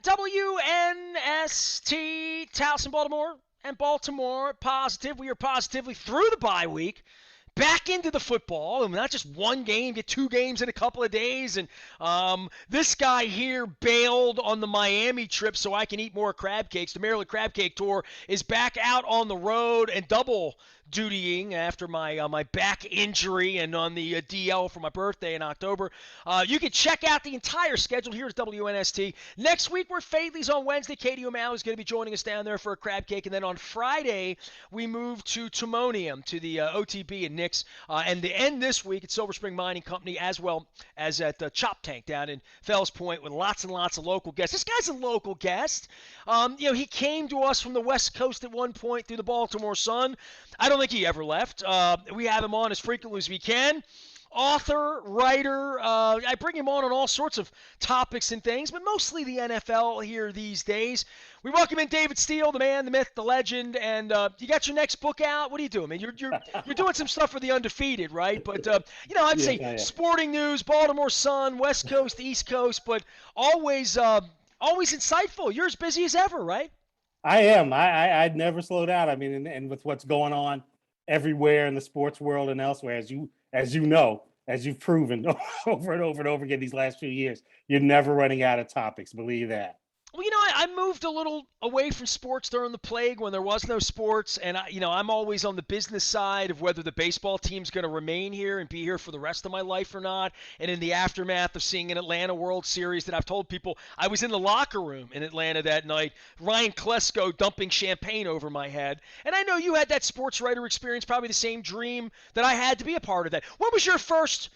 WNST, Towson, Baltimore, and Baltimore positive. We are positively through the bye week, back into the football, and not just one game, get two games in a couple of days. And this guy here bailed on the Miami trip so I can eat more crab cakes. The Maryland Crab Cake Tour is back out on the road and double dutying after my back injury and on the DL for my birthday in October. You can check out the entire schedule here at WNST. Next week, we're Fadley's on Wednesday. Katie O'Malley is going to be joining us down there for a crab cake. And then on Friday, we move to Timonium, to the OTB and Nick's. And the end this week at Silver Spring Mining Company, as well as at Chop Tank down in Fells Point, with lots and lots of local guests. This guy's a local guest. He came to us from the West Coast at one point through the Baltimore Sun. I don't think he ever left. We have him on as frequently as we can. Author, writer, I bring him on all sorts of topics and things, but mostly the NFL here these days. We welcome in David Steele, the man, the myth, the legend, and you got your next book out. What are you doing, man? You're doing some stuff for The Undefeated, right? But I'd say sporting news, Baltimore Sun, West Coast, East Coast, but always insightful. You're as busy as ever, right? I am. I'd never slow down. I mean, and with what's going on everywhere in the sports world and elsewhere, as you've proven over and over and over again these last few years, you're never running out of topics. Believe that. Well, I moved a little away from sports during the plague when there was no sports, and I'm always on the business side of whether the baseball team's going to remain here and be here for the rest of my life or not. And in the aftermath of seeing an Atlanta World Series that I've told people, I was in the locker room in Atlanta that night, Ryan Klesko dumping champagne over my head. And I know you had that sports writer experience, probably the same dream that I had to be a part of that. What was your first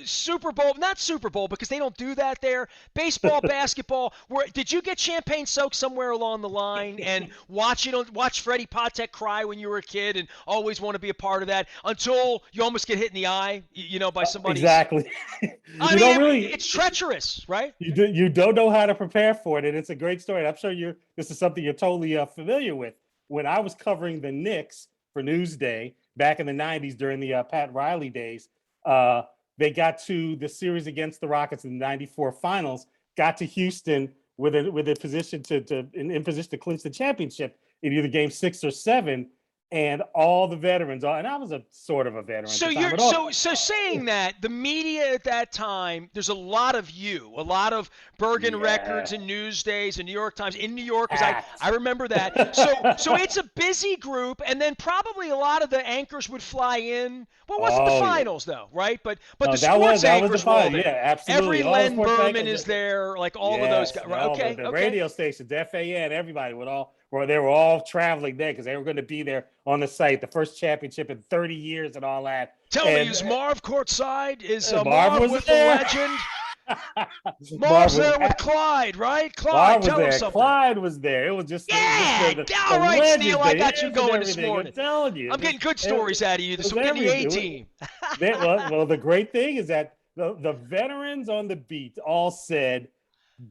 Super Bowl? Not Super Bowl, because they don't do that there. Baseball, basketball. Did you get champagne soaked somewhere along the line and watch Freddie Patek cry when you were a kid and always want to be a part of that until you almost get hit in the eye, by somebody? Exactly. It's treacherous, right? You don't know how to prepare for it, and it's a great story. And I'm sure this is something you're totally familiar with. When I was covering the Knicks for Newsday back in the 90s during the Pat Riley days, they got to the series against the Rockets in the 94 finals, got to Houston with a position in position to clinch the championship in either game 6 or 7, and all the veterans, and I was a sort of a veteran. So saying that, the media at that time, there's a lot of Bergen Records and Newsdays and New York Times in New York, because I remember that. So it's a busy group, and then probably a lot of the anchors would fly in. Well, it wasn't the finals though, right? But the sports anchors were all there. Yeah, absolutely. Every Len Berman is there, like all of those guys. Right? The radio stations, FAN, everybody they were all traveling there because they were going to be there on the site, the first championship in 30 years and all that. Tell me, is Marv courtside? Is Marv with the legend? Marv's there with Clyde, right? Clyde, tell him something. Clyde was there. It was just all right, Steele, I got you going this morning. I'm telling you. I'm getting good stories out of you. So we're getting the A-team. Well, the great thing is that the veterans on the beat all said,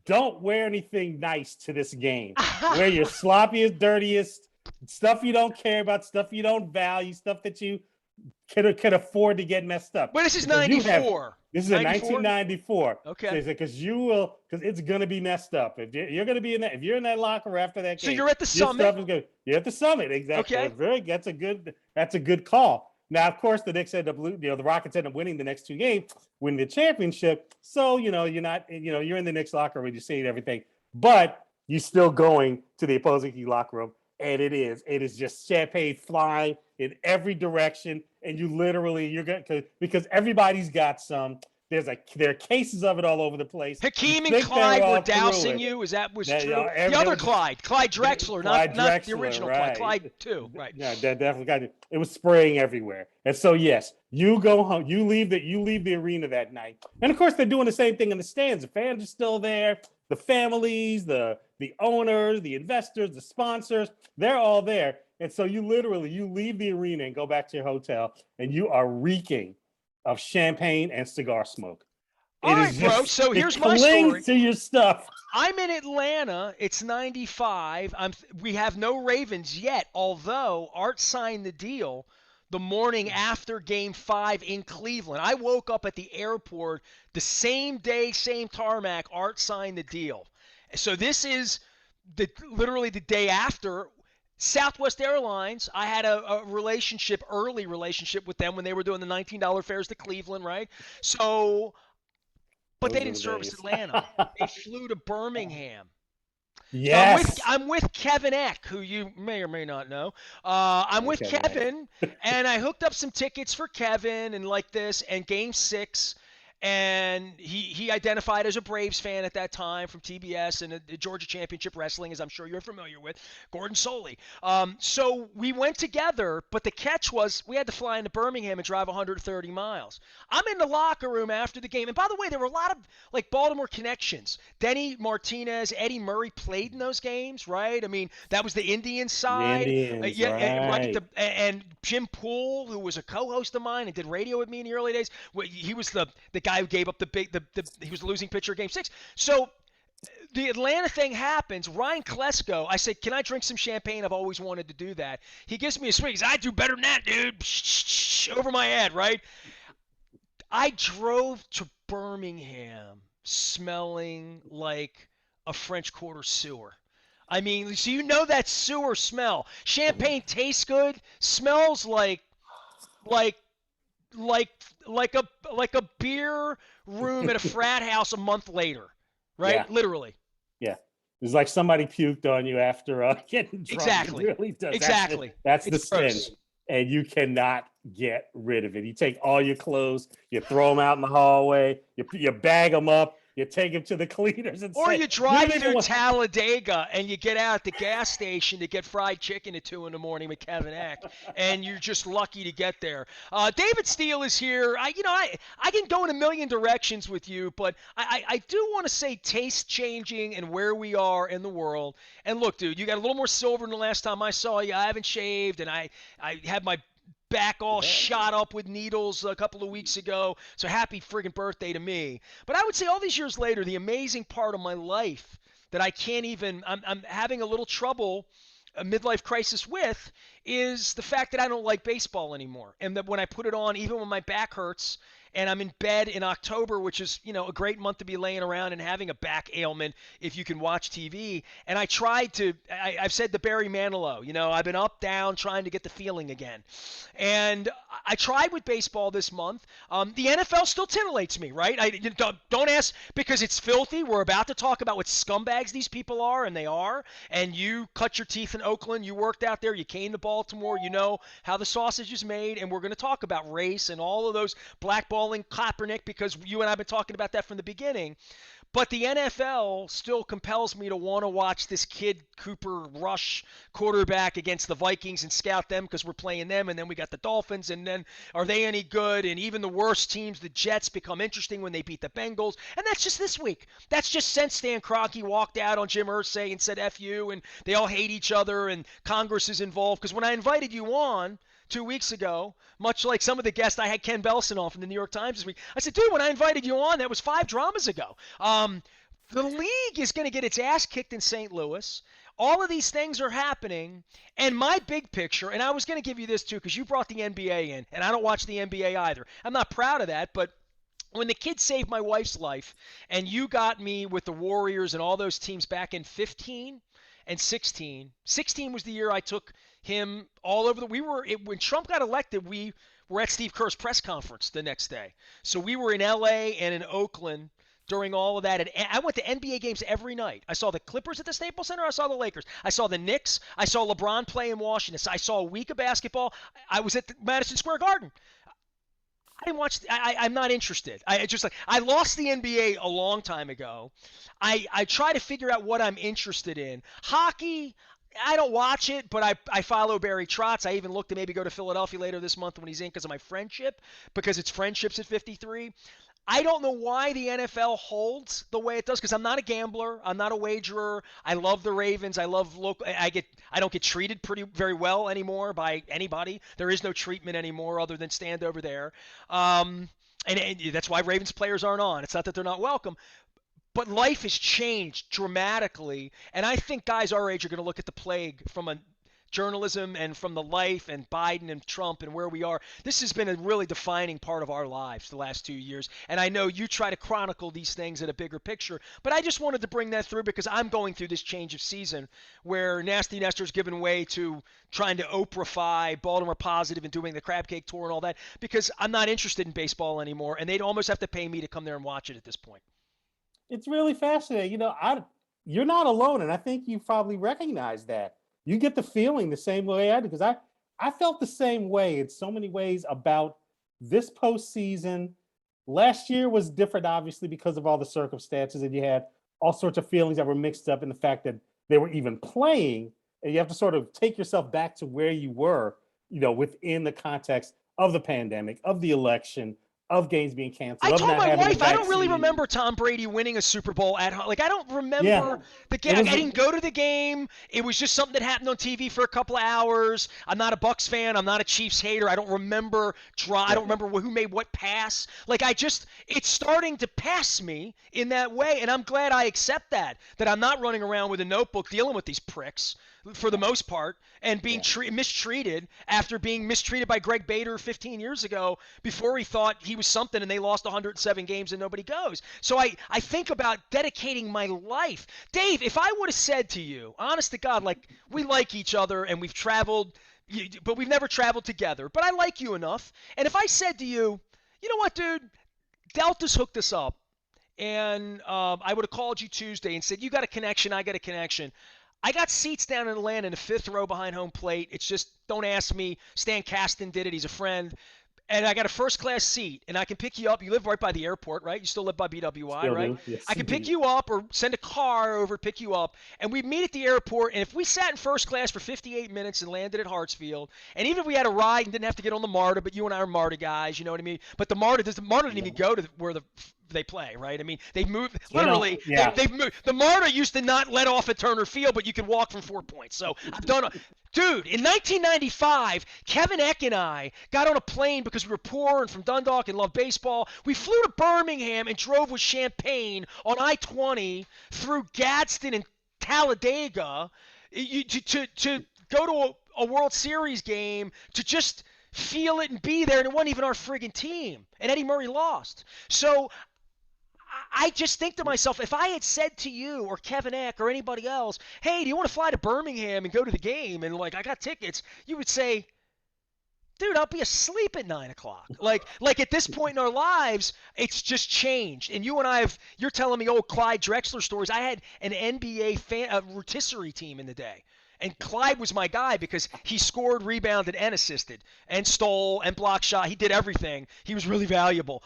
don't wear anything nice to this game. Wear your sloppiest, dirtiest, stuff you don't care about, stuff you don't value, stuff that you can afford to get messed up. But this is 94. This is 1994. Okay. Because it's going to be messed up. If you're going to be if you're in that locker after that game. So you're at the summit. You're at the summit, exactly. Okay. That's a good call. Now, of course, the Knicks the Rockets end up winning the next two games, winning the championship. So, you're not, you're in the Knicks locker room, you're seeing everything, but you're still going to the opposing team locker room. And it is just champagne flying in every direction. And because everybody's got some. There are cases of it all over the place. Hakeem and Clyde were dousing you. Is that was true? The other Clyde Drexler, not the original right. Clyde too. Right. Yeah, that definitely got it. It was spraying everywhere. And so yes, you go home. You leave the arena that night. And of course, they're doing the same thing in the stands. The fans are still there. The families, the owners, the investors, the sponsors, they're all there. And so you leave the arena and go back to your hotel, and you are reeking of champagne and cigar smoke. All right, bro. So here's my story. To your stuff. I'm in Atlanta. It's 95. We have no Ravens yet, although Art signed the deal the morning after Game 5 in Cleveland. I woke up at the airport the same day, same tarmac. Art signed the deal. So this is literally the day after. Southwest Airlines, I had a relationship, early relationship with them when they were doing the $19 fares to Cleveland, right? So, but they Those are didn't the service days. Atlanta. They flew to Birmingham. So Yes. I'm with Kevin Eck, who you may or may not know. I'm Oh, with Kevin X. Kevin, and I hooked up some tickets for Kevin and like this, and Game Six, and he identified as a Braves fan at that time from TBS and the Georgia Championship Wrestling, as I'm sure you're familiar with, Gordon Soley. So we went together, but the catch was we had to fly into Birmingham and drive 130 miles. I'm in the locker room after the game, and by the way, there were a lot of like Baltimore connections. Denny Martinez, Eddie Murray played in those games, right? I mean, that was the Indian The side. Indians, Yeah, right. right? And Jim Poole, who was a co-host of mine and did radio with me in the early days, he was the guy who gave up the he was the losing pitcher of Game Six. So the Atlanta thing happens. Ryan Klesko, I said, "Can I drink some champagne? I've always wanted to do that." He gives me a swig. He says, "I do better than that, dude." Over my head, right? I drove to Birmingham smelling like a French Quarter sewer. I mean, so you know that sewer smell. Champagne tastes good, smells like like like a beer room at a frat house a month later, Yeah, right? Literally. yeah. It's like somebody puked on you after getting drunk. It Exactly. really does. Exactly. That's the It's stench, gross. and you cannot get rid of it. You take all your clothes, you throw them out in the hallway, you bag them up, you take them to the cleaners and Or say, you "Do drive they through want?" Talladega and you get out at the gas station to get fried chicken at 2 in the morning with Kevin Eck, and you're just lucky to get there. David Steele is here. I can go in a million directions with you, but I do want to say taste changing and where we are in the world. And look, dude, you got a little more silver than the last time I saw you. I haven't shaved, and I had my back all Yeah. shot up with needles a couple of weeks ago. So happy friggin' birthday to me. But I would say all these years later, the amazing part of my life that I can't even, I'm having a little trouble, a midlife crisis with, is the fact that I don't like baseball anymore. And that when I put it on, even when my back hurts, and I'm in bed in October, which is, a great month to be laying around and having a back ailment if you can watch TV. And I've said to Barry Manilow, I've been up, down, trying to get the feeling again. And I tried with baseball this month. The NFL still titillates me, right? Don't ask because it's filthy. We're about to talk about what scumbags these people are, and they are. And you cut your teeth in Oakland. You worked out there. You came to Baltimore. You know how the sausage is made. And we're going to talk about race and all of those blackballing Kaepernick because you and I have been talking about that from the beginning. But the NFL still compels me to want to watch this kid Cooper Rush quarterback against the Vikings and scout them because we're playing them, and then we got the Dolphins, and then are they any good? And even the worst teams, the Jets, become interesting when they beat the Bengals, and that's just this week. That's just since Stan Kroenke walked out on Jim Irsay and said "F you," and they all hate each other, and Congress is involved. Because when I invited you on 2 weeks ago, much like some of the guests I had Ken Belson on from the New York Times this week. I said, dude, when I invited you on, that was 5 dramas ago. The league is going to get its ass kicked in St. Louis. All of these things are happening. And my big picture, and I was going to give you this too because you brought the NBA in, and I don't watch the NBA either. I'm not proud of that, but when the kid saved my wife's life and you got me with the Warriors and all those teams back in 15 and 16. 16 was the year I took him all over when Trump got elected, we were at Steve Kerr's press conference the next day. So we were in LA and in Oakland during all of that. And I went to NBA games every night. I saw the Clippers at the Staples Center. I saw the Lakers. I saw the Knicks. I saw LeBron play in Washington. I saw a week of basketball. I was at the Madison Square Garden. I didn't watch. I'm not interested. I lost the NBA a long time ago. I try to figure out what I'm interested in. Hockey. I don't watch it, but I follow Barry Trotz. I even look to maybe go to Philadelphia later this month when he's in because of my friendship, because it's friendships at 53. I don't know why the NFL holds the way it does because I'm not a gambler. I'm not a wagerer. I love the Ravens. I love local. I don't get treated very well anymore by anybody. There is no treatment anymore other than stand over there. And that's why Ravens players aren't on. It's not that they're not welcome. But life has changed dramatically, and I think guys our age are going to look at the plague from a journalism and from the life and Biden and Trump and where we are. This has been a really defining part of our lives the last 2 years. And I know you try to chronicle these things at a bigger picture, but I just wanted to bring that through because I'm going through this change of season where Nasty Nestor's given way to trying to Oprahify Baltimore Positive and doing the crab cake tour and all that because I'm not interested in baseball anymore, and they'd almost have to pay me to come there and watch it at this point. It's really fascinating. You're not alone, and I think you probably recognize that. You get the feeling the same way I do, because I felt the same way in so many ways about this postseason. Last year was different, obviously, because of all the circumstances, and you had all sorts of feelings that were mixed up in the fact that they were even playing, and you have to sort of take yourself back to where you were, within the context of the pandemic, of the election, of games being I canceled, of told not my having a wife I don't really vaccine. remember Tom Brady winning a Super Bowl at home. Like I don't Yeah, remember the it game. I was. didn't go to the game. It was just something that happened on TV for a couple of hours. I'm not a Bucks fan. I'm not a Chiefs hater. I don't remember I Yeah. don't remember who made what pass. Like it's starting to pass me in that way, and I'm glad I accept that I'm not running around with a notebook dealing with these pricks for the most part and being Yeah. mistreated after being mistreated by Greg Bader 15 years ago before he thought he was something and they lost 107 games and nobody goes. So I think about dedicating my life. Dave, if I would have said to you, honest to God, like we like each other and we've traveled, but we've never traveled together, but I like you enough. And if I said to you, you know what, dude, Delta's hooked us up. And I would have called you Tuesday and said, you got a connection, I got a connection. I got seats down in Atlanta in the fifth row behind home plate. It's just, don't ask me. Stan Kasten did it. He's a friend. And I got a first class seat, and I can pick you up. You live right by the airport, right? You still live by BWI, Still right? do. Yes, I can pick indeed. you up or send a car over to pick you up, and we meet at the airport. And if we sat in first class for 58 minutes and landed at Hartsfield, and even if we had a ride and didn't have to get on the MARTA, but you and I are MARTA guys, you know what I mean? But the MARTA didn't even go to where they play, right? I mean, they've moved literally. Yeah. They've moved. The MARTA used to not let off at Turner Field, but you could walk from 4 points. So I've done. Dude, in 1995, Kevin Eck and I got on a plane because we were poor and from Dundalk and loved baseball. We flew to Birmingham and drove with champagne on I-20 through Gadsden and Talladega to go to a World Series game to just feel it and be there, and it wasn't even our friggin' team. And Eddie Murray lost. So I just think to myself, if I had said to you or Kevin Eck or anybody else, hey, do you want to fly to Birmingham and go to the game? And like, I got tickets, you would say, dude, I'll be asleep at 9 o'clock. Like at this point in our lives, it's just changed. And you and I you're telling me old Clyde Drexler stories. I had an NBA rotisserie team in the day. And Clyde was my guy because he scored, rebounded, and assisted, and stole, and block shot. He did everything. He was really valuable.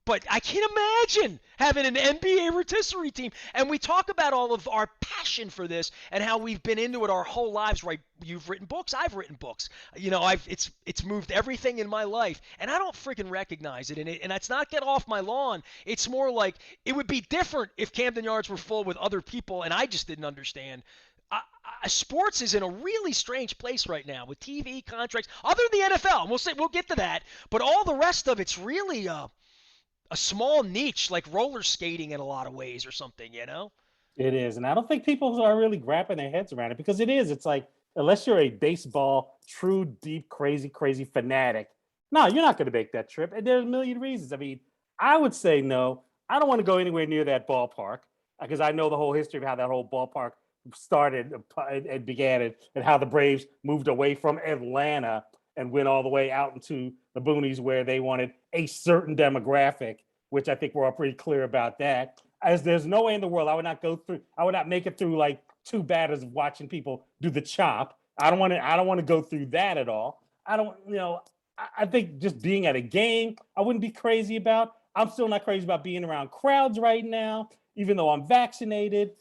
But I can't imagine having an NBA rotisserie team. And we talk about all of our passion for this and how we've been into it our whole lives, right? You've written books. I've written books. It's moved everything in my life. And I don't freaking recognize it. And it's not get off my lawn. It's more like it would be different if Camden Yards were full with other people and I just didn't understand. Sports is in a really strange place right now with TV contracts, other than the NFL. And we'll get to that. But all the rest of it's really a small niche, like roller skating in a lot of ways or something, you know? It is. And I don't think people are really grabbing their heads around it because it is. It's like, unless you're a baseball, true, deep, crazy, crazy fanatic, no, you're not going to make that trip. And there's a million reasons. I mean, I would say no. I don't want to go anywhere near that ballpark because I know the whole history of how that whole ballpark started and began and how the Braves moved away from Atlanta and went all the way out into the boonies where they wanted a certain demographic, which I think we're all pretty clear about that. As there's no way in the world I would not make it through like 2 batters of watching people do the chop. I don't want to go through that at all. I think just being at a game, I wouldn't be crazy about. I'm still not crazy about being around crowds right now, even though I'm vaccinated.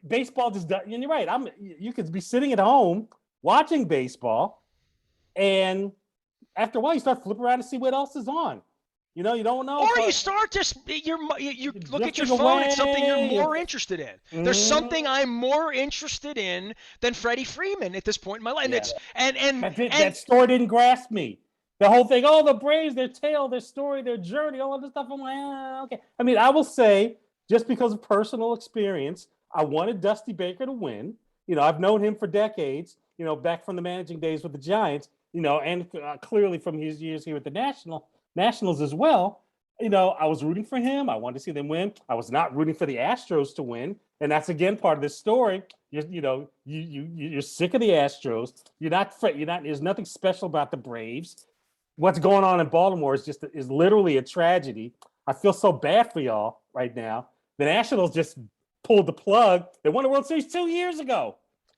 Baseball just does, and you're right. You could be sitting at home watching baseball, and after a while, you start flipping around to see what else is on. You don't know. Or you start to you look at your drifting phone. It's something you're away. more interested in. There's something I'm more interested in than Freddie Freeman at this point in my life. And Yeah. it's and That story didn't grasp me. The whole thing, the Braves, their tale, their story, their journey, all of this stuff. I'm like, okay. I mean, I will say, just because of personal experience, I wanted Dusty Baker to win. I've known him for decades, back from the managing days with the Giants, and clearly from his years here at the Nationals as well. I was rooting for him. I wanted to see them win. I was not rooting for the Astros to win, and that's again part of this story. You're sick of the Astros. You're not. There's nothing special about the Braves. What's going on in Baltimore is literally a tragedy. I feel so bad for y'all right now. The Nationals just pulled the plug. They won the World Series 2 years ago.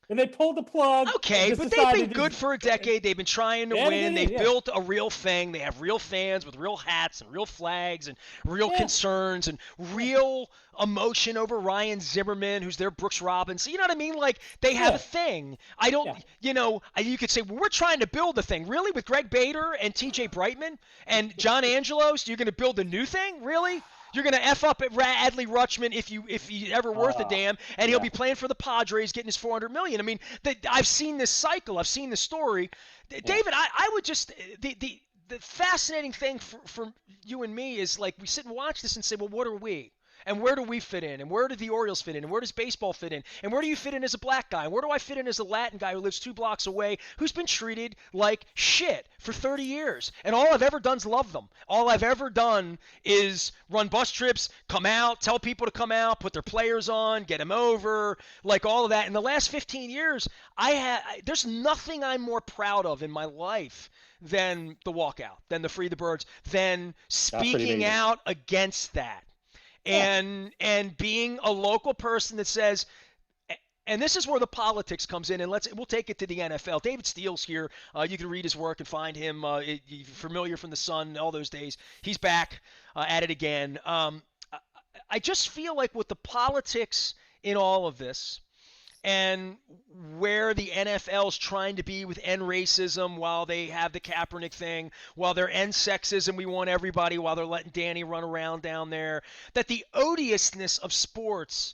And they pulled the plug. Okay, but they've been good for a decade. They've been trying to win. They've built a real thing. They have real fans with real hats and real flags and real concerns and real emotion over Ryan Zimmerman, who's their Brooks Robinson. You know what I mean? Like, they have a thing. I don't, you could say, well, we're trying to build a thing. Really? With Greg Bader and TJ Brightman and John Angelos, you're going to build a new thing? Really? You're going to F up at Adley Rutschman if he's ever worth a damn, and he'll be playing for the Padres getting his $400 million. I mean, I've seen this cycle. I've seen this story. David, I would just the fascinating thing for you and me is, like, we sit and watch this and say, well, what are we? And where do we fit in? And where do the Orioles fit in? And where does baseball fit in? And where do you fit in as a black guy? And where do I fit in as a Latin guy who lives 2 blocks away, who's been treated like shit for 30 years? And all I've ever done is love them. All I've ever done is run bus trips, come out, tell people to come out, put their players on, get them over, like all of that. In the last 15 years, there's nothing I'm more proud of in my life than the walkout, than the Free the Birds, than speaking out against that. And being a local person that says, and this is where the politics comes in, and we'll take it to the NFL. David Steele's here. You can read his work and find him. You're familiar from the Sun all those days. He's back at it again. I just feel like with the politics in all of this, and where the NFL's trying to be with end racism while they have the Kaepernick thing, while they're end sexism, we want everybody, while they're letting Danny run around down there, that the odiousness of sports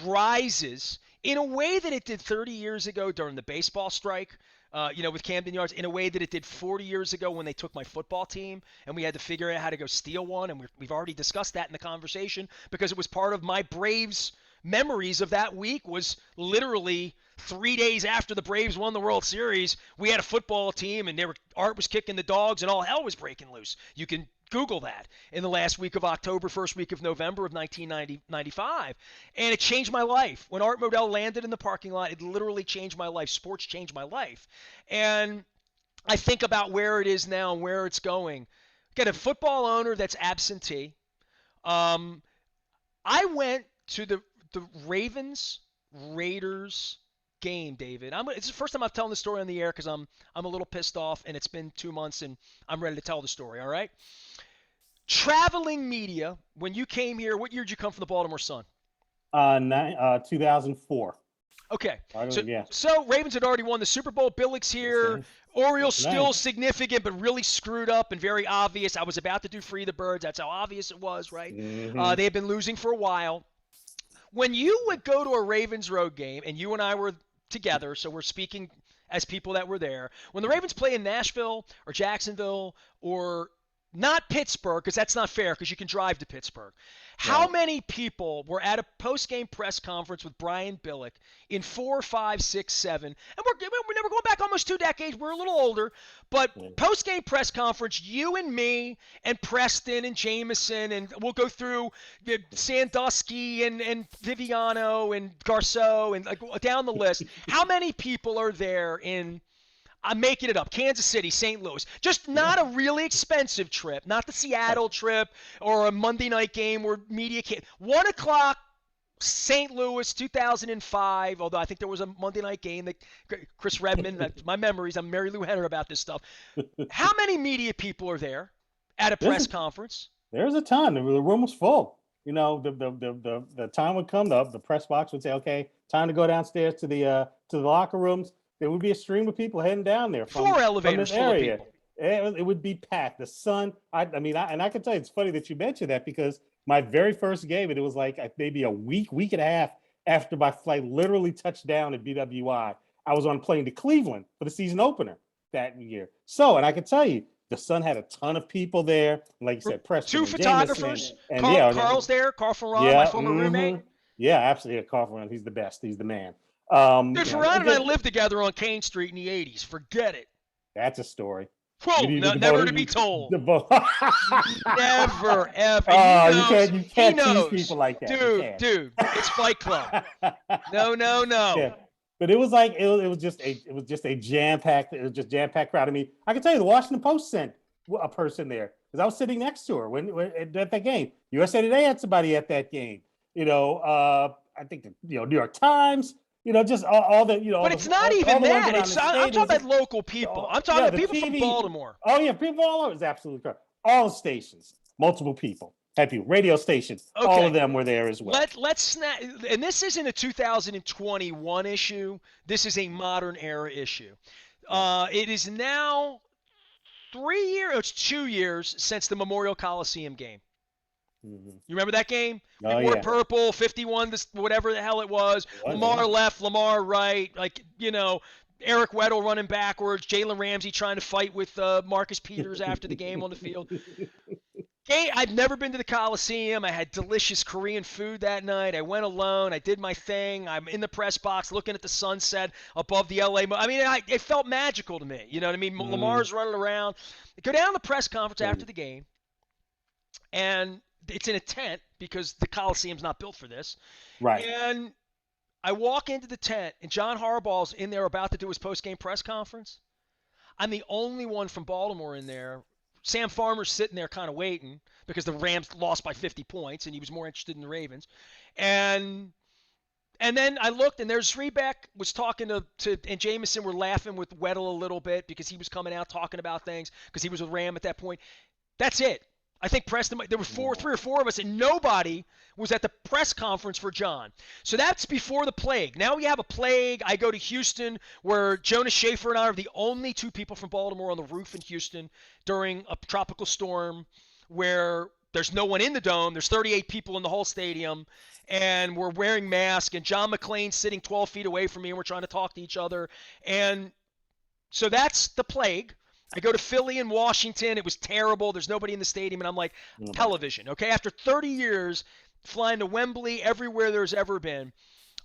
rises in a way that it did 30 years ago during the baseball strike, with Camden Yards, in a way that it did 40 years ago when they took my football team and we had to figure out how to go steal one. And we've already discussed that in the conversation because it was part of my Braves memories of that week. Was literally 3 days after the Braves won the World Series, we had a football team and Art was kicking the dogs and all hell was breaking loose. You can Google that in the last week of October, first week of November of 1995. And it changed my life. When Art Modell landed in the parking lot, it literally changed my life. Sports changed my life. And I think about where it is now and where it's going. Get a football owner that's absentee. I went to the Ravens Raiders game, David. It's the first time I've told this story on the air because I'm a little pissed off and it's been 2 months and I'm ready to tell the story. All right. Traveling media. When you came here, what year did you come from the Baltimore Sun? 2004. Okay. So Ravens had already won the Super Bowl. Billick's here. Orioles still significant, but really screwed up and very obvious. I was about to do Free the Birds. That's how obvious it was, right? Mm-hmm. They had been losing for a while. When you would go to a Ravens road game, and you and I were together, so we're speaking as people that were there, when the Ravens play in Nashville or Jacksonville or not Pittsburgh, because that's not fair because you can drive to Pittsburgh. How many people were at a post-game press conference with Brian Billick in 4, 5, 6, 7? And we're never going back almost 2 decades. We're a little older. But post-game press conference, you and me and Preston and Jameson, and we'll go through Sandusky and Viviano and Garceau and down the list. How many people are there in – I'm making it up. Kansas City, St. Louis. Just not a really expensive trip. Not the Seattle trip or a Monday night game where media can't. 1 o'clock, St. Louis, 2005. Although I think there was a Monday night game that Chris Redman, my memories, I'm Mary Lou Henner about this stuff. How many media people are there at a press conference? There's a ton. The room was full. The time would come, the press box would say, okay, time to go downstairs to the locker rooms. There would be a stream of people heading down there from 4 elevators from this area. It would be packed. The sun. I can tell you, it's funny that you mentioned that because my very first game, and it was like maybe a week and a half after my flight literally touched down at BWI. I was on a plane to Cleveland for the season opener that year. So, and I can tell you, the Sun had a ton of people there. Like you said, Preston, 2 photographers. Carl's there. Carl Ferran, my former roommate. Yeah, absolutely. Carl Ferran, he's the best. He's the man. Dude, Ferran and I lived together on Kane Street in the 80s. Forget it. That's a story. Whoa, never to be told. Never, ever. Oh, And he knows. you He can't tease knows. people like that. Dude, it's Fight Club. No. Yeah. But it was like it was just a jam-packed crowd. I mean, I can tell you the Washington Post sent a person there because I was sitting next to her when at that game. USA Today had somebody at that game. I think New York Times. Just all the But it's not even that. I'm talking about local people. I'm talking about people TV, from Baltimore. Oh yeah, people all over is absolutely correct. All stations, multiple people. Happy radio stations. Okay. All of them were there as well. Let's snap. And this isn't a 2021 issue. This is a modern era issue. It is now 2 years since the Memorial Coliseum game. Mm-hmm. You remember that game? Oh, we wore purple, 51, whatever the hell it was. Lamar left, Lamar right. Eric Weddle running backwards. Jalen Ramsey trying to fight with Marcus Peters after the game on the field. I've never been to the Coliseum. I had delicious Korean food that night. I went alone. I did my thing. I'm in the press box looking at the sunset above the LA. I mean, it felt magical to me. You know what I mean? Mm. Lamar's running around. I go down to the press conference after the game, and it's in a tent because the Coliseum's not built for this. Right. And I walk into the tent, and John Harbaugh's in there about to do his post-game press conference. I'm the only one from Baltimore in there. Sam Farmer's sitting there kind of waiting because the Rams lost by 50 points, and he was more interested in the Ravens. And then I looked, and there's Rebeck was talking to and Jameson were laughing with Weddle a little bit because he was coming out talking about things because he was a Ram at that point. That's it. I think Preston, there were 3 or 4 of us, and nobody was at the press conference for John. So that's before the plague. Now we have a plague. I go to Houston, where Jonas Schaefer and I are the only 2 people from Baltimore on the roof in Houston during a tropical storm where there's no one in the dome. There's 38 people in the whole stadium, and we're wearing masks, and John McClain's sitting 12 feet away from me, and we're trying to talk to each other. And so that's the plague. I go to Philly and Washington. It was terrible. There's nobody in the stadium. And I'm like, television, okay? After 30 years flying to Wembley, everywhere there's ever been,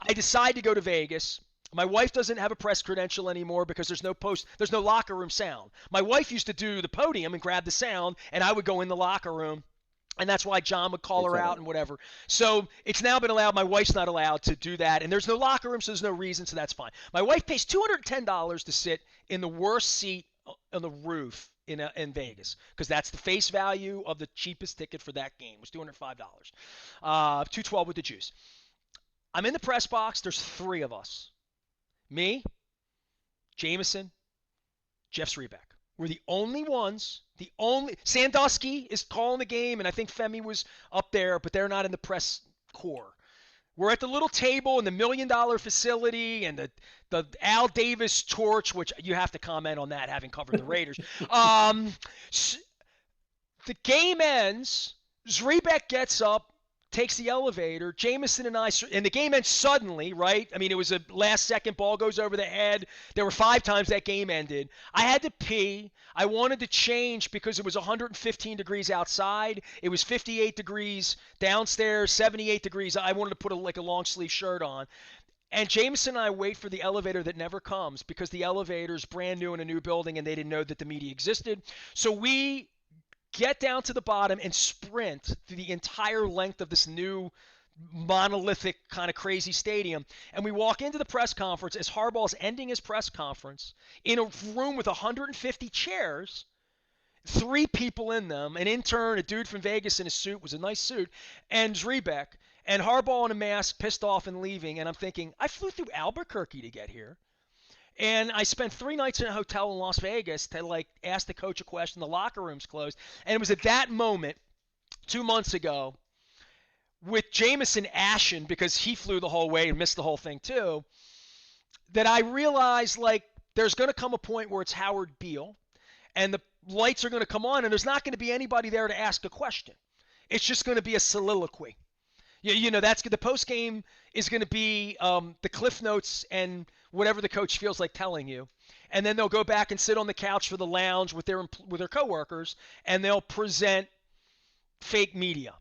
I decide to go to Vegas. My wife doesn't have a press credential anymore because there's no locker room sound. My wife used to do the podium and grab the sound, and I would go in the locker room. And that's why John would call her out and whatever. So it's now been allowed. My wife's not allowed to do that. And there's no locker room, so there's no reason, so that's fine. My wife pays $210 to sit in the worst seat on the roof in Vegas because that's the face value of the cheapest ticket for that game. It was $205. $212 with the juice. I'm in the press box. There's 3 of us. Me, Jameson, Jeff Zrebiec. We're the only ones. Sandusky is calling the game, and I think Femi was up there, but they're not in the press corps. We're at the little table in the $1 million facility and the Al Davis torch, which you have to comment on that, having covered the Raiders. The game ends. Zrebiec gets up, takes the elevator. Jameson and the game ends suddenly, right? I mean, it was a last-second ball goes over the head. There were 5 times that game ended. I had to pee. I wanted to change because it was 115 degrees outside. It was 58 degrees downstairs, 78 degrees. I wanted to put a long-sleeve shirt on. And Jameson and I wait for the elevator that never comes because the elevator's brand new in a new building and they didn't know that the media existed. So we get down to the bottom and sprint through the entire length of this new monolithic kind of crazy stadium. And we walk into the press conference as Harbaugh's ending his press conference in a room with 150 chairs, 3 people in them, an intern, a dude from Vegas in a suit, was a nice suit, and Zrebiec, and Harbaugh in a mask, pissed off and leaving. And I'm thinking, I flew through Albuquerque to get here. And I spent 3 nights in a hotel in Las Vegas to ask the coach a question. The locker room's closed. And it was at that moment, 2 months ago, with Jameson ashen because he flew the whole way and missed the whole thing too, that I realized there's going to come a point where it's Howard Beale and the lights are going to come on and there's not going to be anybody there to ask a question. It's just going to be a soliloquy. That's the post game is going to be the cliff notes and whatever the coach feels like telling you, and then they'll go back and sit on the couch for the lounge with their coworkers, and they'll present fake media.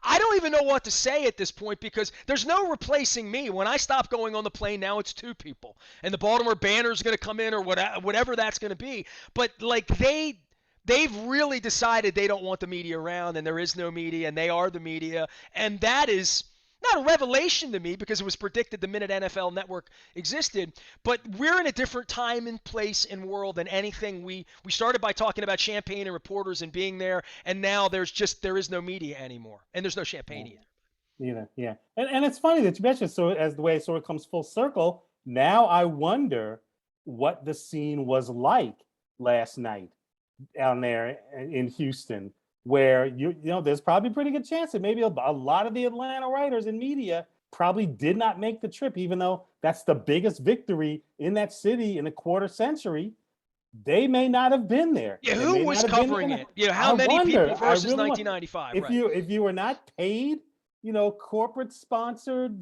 I don't even know what to say at this point because there's no replacing me. When I stop going on the plane now, it's two people, and the Baltimore Banner is going to come in or whatever that's going to be. But like they've really decided they don't want the media around, and there is no media, and they are the media, and that is not a revelation to me because it was predicted the minute NFL Network existed, but we're in a different time and place and world than anything. We started by talking about champagne and reporters and being there, and now there is no media anymore, and there's no champagne either. Yeah. And it's funny that you mentioned, so as the way it sort of comes full circle, now I wonder what the scene was like last night down there in Houston, where there's probably a pretty good chance that maybe a lot of the Atlanta writers and media probably did not make the trip, even though that's the biggest victory in that city in a quarter century. They may not have been there. Yeah, They who may was not have been covering there. it? You know, I how many wonder. people versus I really 1995? if Right. you were not paid, corporate sponsored,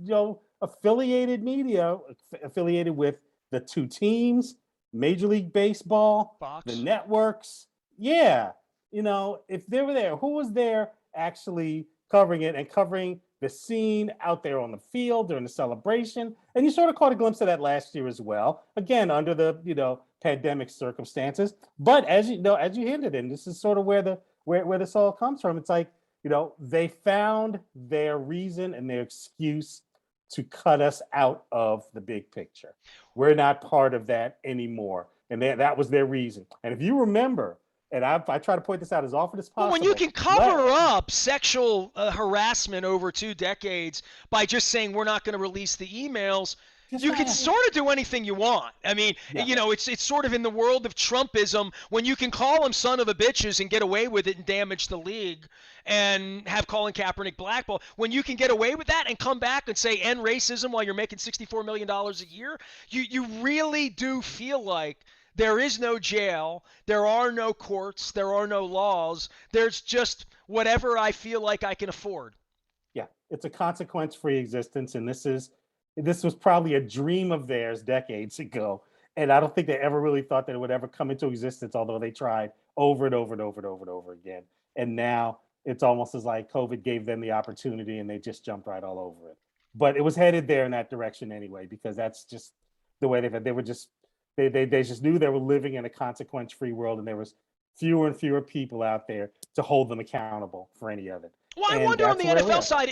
affiliated media, affiliated with the two teams, Major League Baseball, the Fox. networks. Yeah. If they were there, who was there actually covering it and covering the scene out there on the field during the celebration? And you sort of caught a glimpse of that last year as well, again, under the, pandemic circumstances. But as you hinted in, this is sort of where this all comes from. It's like, they found their reason and their excuse to cut us out of the big picture. We're not part of that anymore. And that was their reason. And if you remember, and I try to point this out as often as possible. Well, when you can cover up sexual harassment over 2 decades by just saying we're not going to release the emails, you can sort of do anything you want. I mean, it's sort of in the world of Trumpism when you can call them son of a bitches and get away with it and damage the league and have Colin Kaepernick blackball. When you can get away with that and come back and say end racism while you're making $64 million a year, you really do feel like there is no jail, there are no courts, there are no laws. There's just whatever I feel like I can afford. Yeah, it's a consequence-free existence, and this was probably a dream of theirs decades ago. And I don't think they ever really thought that it would ever come into existence, although they tried over and over and over and over and over again. And now it's almost as like COVID gave them the opportunity and they just jumped right all over it. But it was headed there in that direction anyway, because that's just the way they were just they just knew they were living in a consequence-free world, and there was fewer and fewer people out there to hold them accountable for any of it. Well, I And wonder on that's the where NFL side,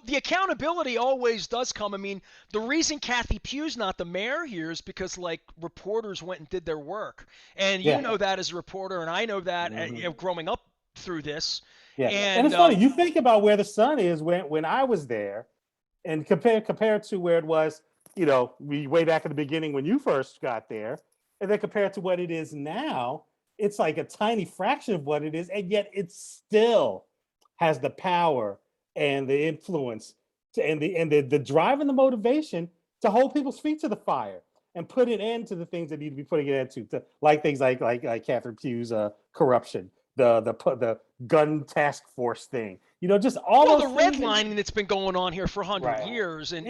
the accountability always does come. I mean, the reason Kathy Pugh's not the mayor here is because, like, reporters went and did their work. And you know that as a reporter, and I know that growing up through this. Yeah, and it's funny. You think about where the sun is when I was there, and compare to where it was, way back at the beginning when you first got there, and then compared to what it is now, it's like a tiny fraction of what it is, and yet it still has the power and the influence and the drive and the motivation to hold people's feet to the fire and put an end to the things that need to be putting an end to like things like Catherine Pugh's corruption, the gun task force thing, just all the redlining that's been going on here for 100 years, and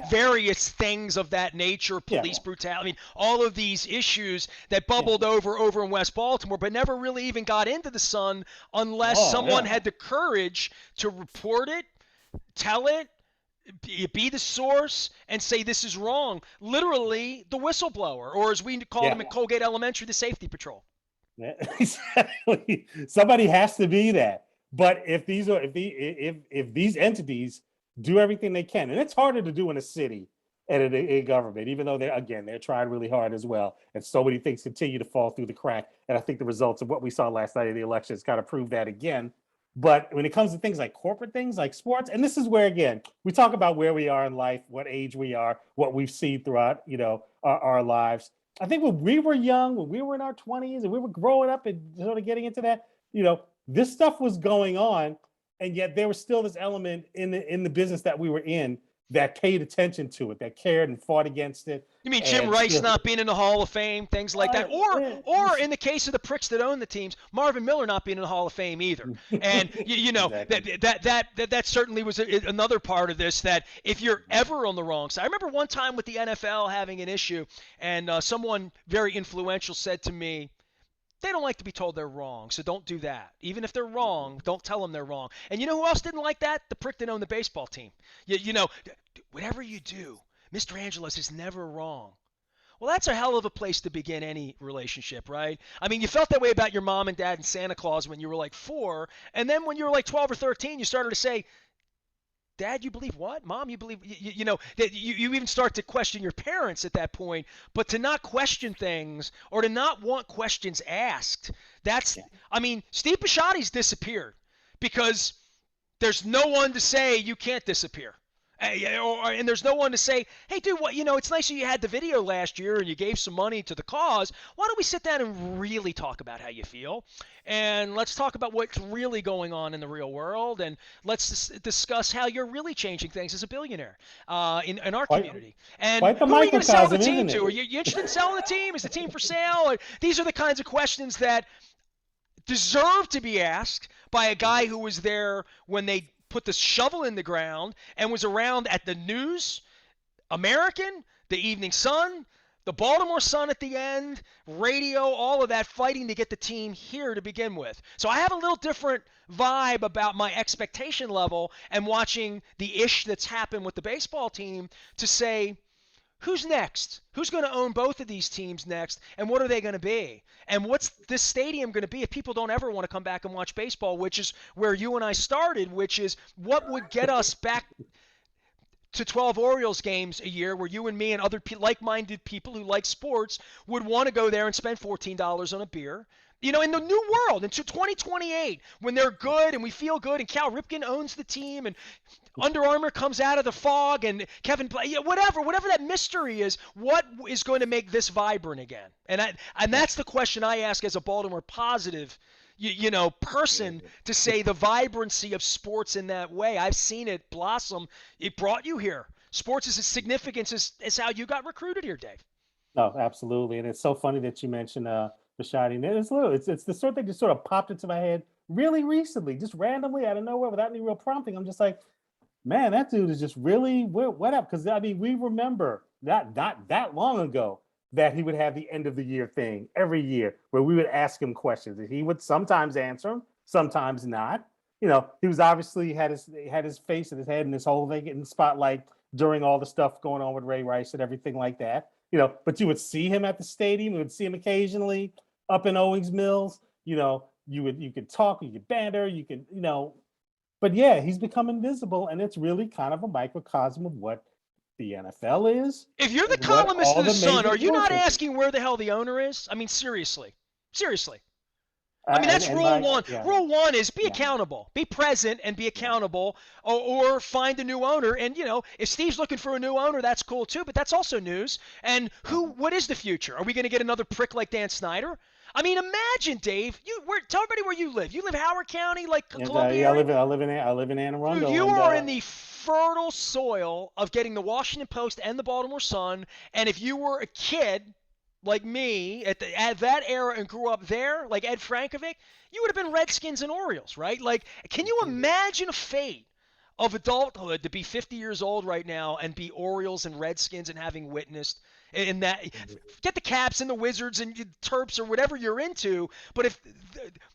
various things of that nature, police brutality. I mean, all of these issues that bubbled over in West Baltimore, but never really even got into the sun unless someone had the courage to report it, tell it, be the source, and say this is wrong. Literally, the whistleblower, or as we call them at Colgate Elementary, the safety patrol. Exactly. Somebody has to be that. But if these entities do everything they can, and it's harder to do in a city and a government, even though they're trying really hard as well, and so many things continue to fall through the crack. And I think the results of what we saw last night of the elections kind of proved that again. But when it comes to things like corporate things like sports, and this is where, again, we talk about where we are in life, what age we are, what we've seen throughout, our lives. I think when we were young, when we were in our 20s and we were growing up and sort of getting into that, this stuff was going on, and yet there was still this element in the business that we were in that paid attention to it, that cared and fought against it. You mean Jim Rice not being in the Hall of Fame, things like that, or in the case of the pricks that own the teams, Marvin Miller not being in the Hall of Fame either. And exactly. that certainly was another part of this. That if you're ever on the wrong side, I remember one time with the NFL having an issue, and someone very influential said to me, They don't like to be told they're wrong, so don't do that. Even if they're wrong, don't tell them they're wrong. And you know who else didn't like that? The prick that owned the baseball team. Whatever you do, Mr. Angelos is never wrong. Well, that's a hell of a place to begin any relationship, right? I mean, you felt that way about your mom and dad and Santa Claus when you were like 4, and then when you were like 12 or 13, you started to say, Dad, you believe what? Mom, you believe that you even start to question your parents at that point. But to not question things or to not want questions asked, that's Yeah. I mean, Steve Bisciotti's disappeared because there's no one to say you can't disappear. And there's no one to say, hey, dude, it's nice that you had the video last year and you gave some money to the cause. Why don't we sit down and really talk about how you feel? And let's talk about what's really going on in the real world. And let's discuss how you're really changing things as a billionaire in our Quite, community. And quite the who are you going to sell the microcosm, team isn't to? Are it? you interested in selling the team? Is the team for sale? These are the kinds of questions that deserve to be asked by a guy who was there when they put the shovel in the ground and was around at the News, American, the Evening Sun, the Baltimore Sun at the end, radio, all of that, fighting to get the team here to begin with. So I have a little different vibe about my expectation level and watching the ish that's happened with the baseball team to say, who's next? Who's going to own both of these teams next? And what are they going to be? And what's this stadium going to be if people don't ever want to come back and watch baseball, which is where you and I started, which is what would get us back to 12 Orioles games a year where you and me and other like-minded people who like sports would want to go there and spend $14 on a beer. In the new world, into 2028, when they're good and we feel good and Cal Ripken owns the team and Under Armour comes out of the fog and whatever that mystery is, what is going to make this vibrant again? And that's the question I ask as a Baltimore positive person to say the vibrancy of sports in that way. I've seen it blossom. It brought you here. Sports is as significant as how you got recruited here, Dave. No, absolutely. And it's so funny that you mentioned Rashadi. And it's the sort of thing that sort of popped into my head really recently, just randomly out of nowhere without any real prompting. I'm just like, man, that dude is just really what up? Because I mean, we remember not that long ago that he would have the end of the year thing every year where we would ask him questions and he would sometimes answer them, sometimes not. He was obviously had his face and his head and this whole thing in the spotlight during all the stuff going on with Ray Rice and everything like that. But you would see him at the stadium, you would see him occasionally up in Owings Mills. You could talk, you could banter, you could, but yeah, he's become invisible, and it's really kind of a microcosm of what the NFL is. If you're the And what columnist all of the the Sun, major are you not sports are. asking where the hell the owner is? I mean, seriously. I mean, And that's and rule my one. yeah, Rule one is be yeah, accountable, be present, and be yeah, accountable, or find a new owner. And if Steve's looking for a new owner, that's cool too. But that's also news. And uh-huh. what is the future? Are we going to get another prick like Dan Snyder? I mean, imagine, Dave. Tell everybody where you live. You live Howard County, like And Columbia yeah, area. I live in Anne Dude, Arundel, you and are in the fertile soil of getting the Washington Post and the Baltimore Sun. And if you were a kid like me at that era and grew up there, like Ed Frankovic, you would have been Redskins and Orioles, right? Like, can you imagine a fate of adulthood to be 50 years old right now and be Orioles and Redskins and having witnessed in that? Get the Caps and the Wizards and the Terps or whatever you're into, but if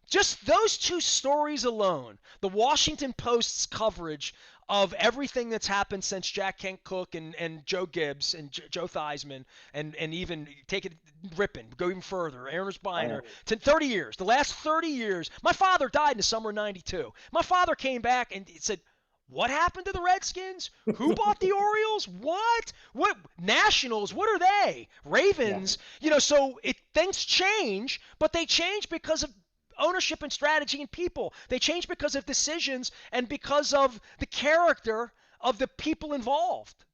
just those two stories alone, the Washington Post's coverage of everything that's happened since Jack Kent Cook and Joe Gibbs and Joe Theismann and even take it Rippin, go even further, Aaron oh yeah, Spiner, to 30 years, the last 30 years. My father died in the summer of 92. My father came back and said, what happened to the Redskins? Who bought the Orioles? What? What Nationals? What are they? yeah, Ravens? So things change, but they change because of ownership and strategy and people. They change because of decisions and because of the character of the people involved.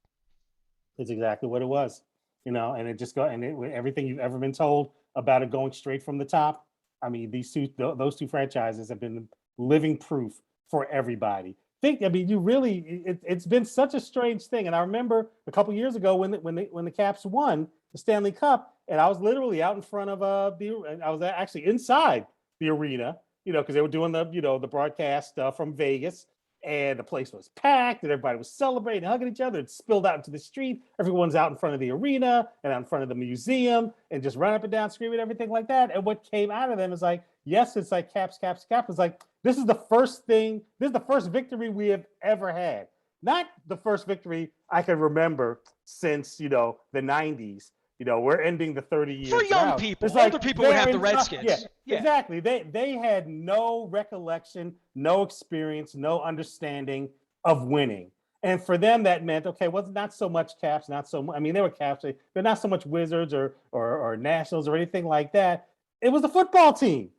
it's exactly what it was. And it just everything you've ever been told about it going straight from the top. I mean, those two franchises have been living proof for everybody. I mean, it's been such a strange thing. And I remember a couple years ago when the Caps won the Stanley Cup, and I was literally out in front of I was actually inside the arena, because they were doing the broadcast from Vegas, and the place was packed, and everybody was celebrating, hugging each other. It spilled out into the street. Everyone's out in front of the arena and out in front of the museum and just run up and down, screaming, everything like that. And what came out of them is like, yes, it's like caps, caps, caps. It's like, this is the first victory we have ever had. Not the first victory I can remember since, the 90s. We're ending the 30-year For young drought. people. It's Older people would have the Redskins. Yeah, exactly. They had no recollection, no experience, no understanding of winning. And for them, that meant, okay, well, not so much caps, not so much. I mean, they were caps, but not so much Wizards or Nationals or anything like that. It was the football team.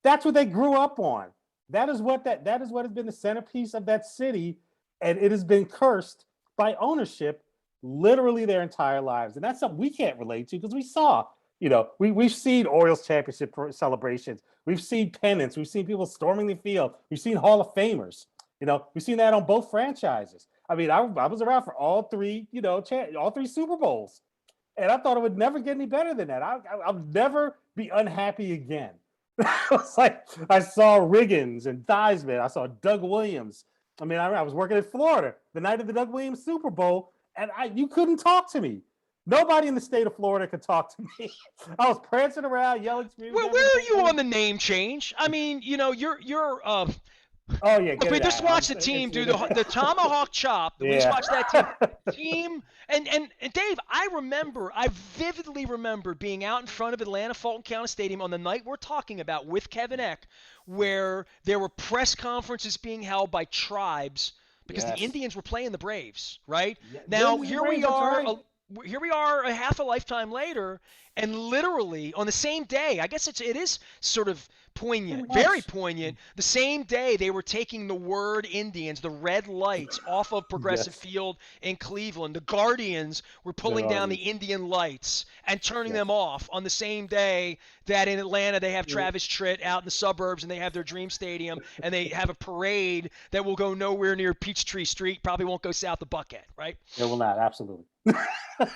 That's what they grew up on. That is what has been the centerpiece of that city, and it has been cursed by ownership literally their entire lives. And that's something we can't relate to because we saw, we've seen Orioles championship celebrations. We've seen pennants. We've seen people storming the field. We've seen Hall of Famers. We've seen that on both franchises. I mean, I was around for all three, all three Super Bowls. And I thought it would never get any better than that. I'll never be unhappy again. It's like I saw Riggins and Theismann. I saw Doug Williams. I mean, I was working in Florida the night of the Doug Williams Super Bowl, and you couldn't talk to me. Nobody in the state of Florida could talk to me. I was prancing around, yelling, screaming. Where are you on the name change? I mean, you're Oh yeah, we just watched the team do the tomahawk chop. We just watched that team. And Dave, I vividly remember being out in front of Atlanta Fulton County Stadium on the night we're talking about with Kevin Eck, where there were press conferences being held by tribes because the Indians were playing the Braves, right? Yeah, now here we are a half a lifetime later, and literally on the same day, I guess it is sort of poignant, very poignant. The same day they were taking the word Indians, the red lights, off of Progressive Field in Cleveland. The Guardians were pulling down the Indian lights and turning them off on the same day that in Atlanta they have Travis Tritt out in the suburbs and they have their dream stadium and they have a parade that will go nowhere near Peachtree Street, probably won't go south of Buckhead, right? It will not, absolutely.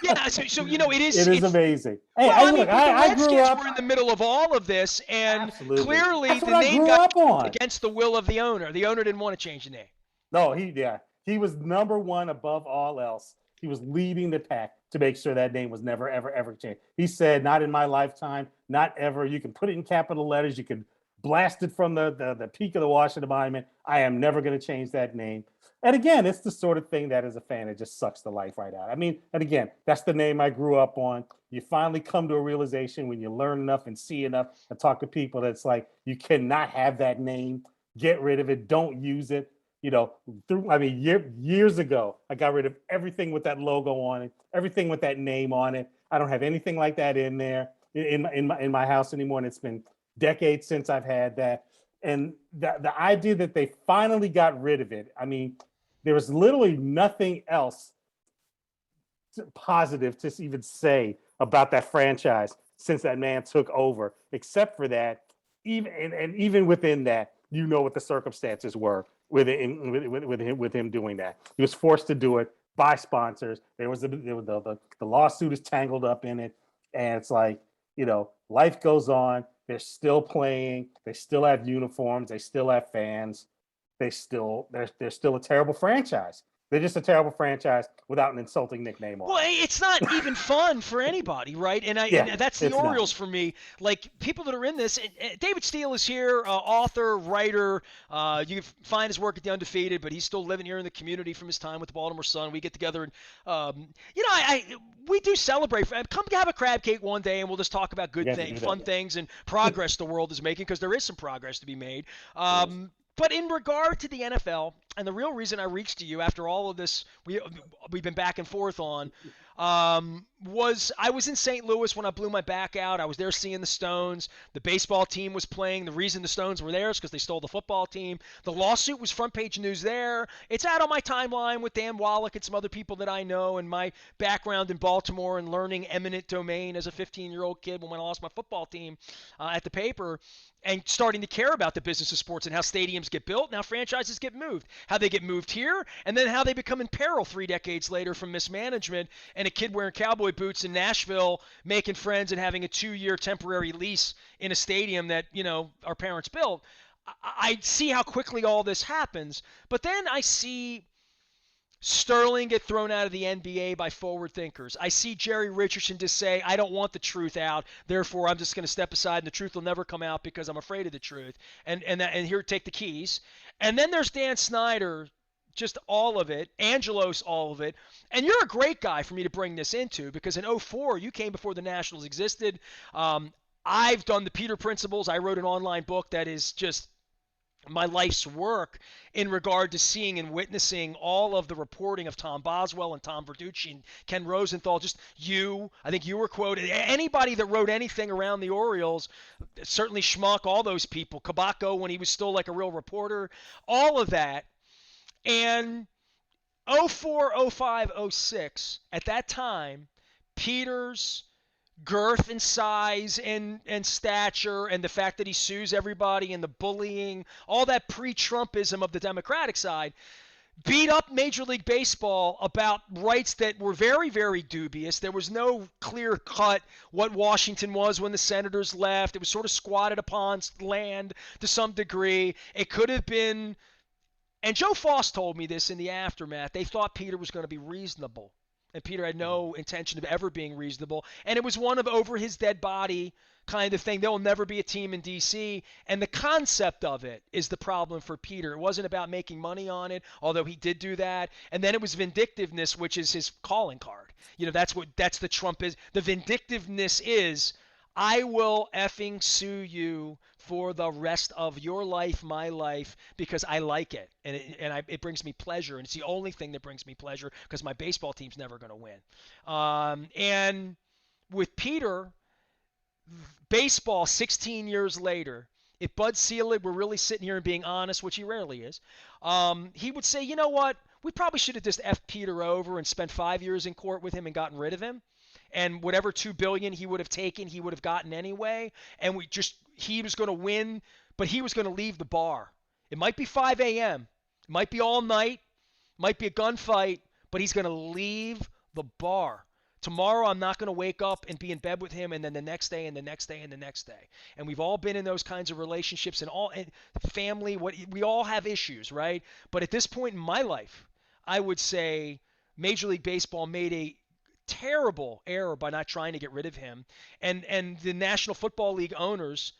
Yeah, so it is. It is amazing. Hey, well, the Redskins were in the middle of all of this, and clearly the name got against the will of the owner. The owner didn't want to change the name. No, he was number one above all else. He was leading the pack to make sure that name was never, ever, ever changed. He said, "Not in my lifetime, not ever. You can put it in capital letters. You can blast it from the peak of the Washington Monument. I am never going to change that name." And again, it's the sort of thing that as a fan, it just sucks the life right out. I mean, and again, that's the name I grew up on. You finally come to a realization when you learn enough and see enough and talk to people that's like, you cannot have that name. Get rid of it. Don't use it. Years ago, I got rid of everything with that logo on it, everything with that name on it. I don't have anything like that in there in my house anymore. And it's been decades since I've had that. And the idea that they finally got rid of it, I mean, there was literally nothing else positive to even say about that franchise since that man took over, except for that. Even within that, what the circumstances were with him doing that. He was forced to do it by sponsors. There was the lawsuit is tangled up in it, and it's like, life goes on. They're still playing. They still have uniforms. They still have fans. They're still a terrible franchise. They're just a terrible franchise without an insulting nickname on it. Well, it's not even fun for anybody, right? And that's the Orioles for me. Like, people that are in this, David Steele is here, author, writer. You can find his work at The Undefeated, but he's still living here in the community from his time with the Baltimore Sun. We get together and, we do celebrate. Come have a crab cake one day, and we'll just talk about good things, fun things, and progress the world is making, because there is some progress to be made. But in regard to the NFL, and the real reason I reached to you after all of this we've been back and forth on, was I was in St. Louis when I blew my back out. I was there seeing the Stones. The baseball team was playing. The reason the Stones were there is because they stole the football team. The lawsuit was front page news there. It's out on my timeline with Dan Wallach and some other people that I know, and my background in Baltimore and learning eminent domain as a 15-year-old kid when I lost my football team at the paper, and starting to care about the business of sports and how stadiums get built and how franchises get moved, how they get moved here, and then how they become in peril 3 decades later from mismanagement and a kid wearing cowboy boots in Nashville making friends and having a 2-year temporary lease in a stadium that, our parents built. I see how quickly all this happens, but then I see Sterling get thrown out of the NBA by forward thinkers. I see Jerry Richardson just say, I don't want the truth out, therefore I'm just going to step aside and the truth will never come out because I'm afraid of the truth. And here, take the keys. And then there's Dan Snyder, just all of it, Angelos, all of it. And you're a great guy for me to bring this into because in '04, you came before the Nationals existed. I've done the Peter Principles. I wrote an online book that is just my life's work in regard to seeing and witnessing all of the reporting of Tom Boswell and Tom Verducci and Ken Rosenthal. Just you, I think you were quoted. Anybody that wrote anything around the Orioles, certainly Schmuck, all those people, Kabako when he was still like a real reporter, all of that. And '04, '05, '06, at that time, Peters, girth and size and stature and the fact that he sues everybody and the bullying, all that pre-Trumpism of the Democratic side, beat up Major League Baseball about rights that were very, very dubious. There was no clear cut what Washington was when the Senators left. It was sort of squatted upon land to some degree. It could have been, and Joe Foss told me this in the aftermath, they thought Peter was going to be reasonable. And Peter had no intention of ever being reasonable. And it was one of over his dead body kind of thing. There will never be a team in D.C. And the concept of it is the problem for Peter. It wasn't about making money on it, although he did do that. And then it was vindictiveness, which is his calling card. That's the Trump is. The vindictiveness is, I will effing sue you for the rest of your life, my life, because I like it. It brings me pleasure. And it's the only thing that brings me pleasure because my baseball team's never going to win. And with Peter, baseball 16 years later, if Bud Selig were really sitting here and being honest, which he rarely is, he would say, you know what? We probably should have just effed Peter over and spent 5 years in court with him and gotten rid of him. And whatever $2 billion he would have taken, he would have gotten anyway. And he was going to win, but he was going to leave the bar. It might be 5 a.m. It might be all night. It might be a gunfight, but he's going to leave the bar. Tomorrow I'm not going to wake up and be in bed with him, and then the next day and the next day and the next day. And we've all been in those kinds of relationships and family. We all have issues, right? But at this point in my life, I would say Major League Baseball made a terrible error by not trying to get rid of him. And the National Football League owners,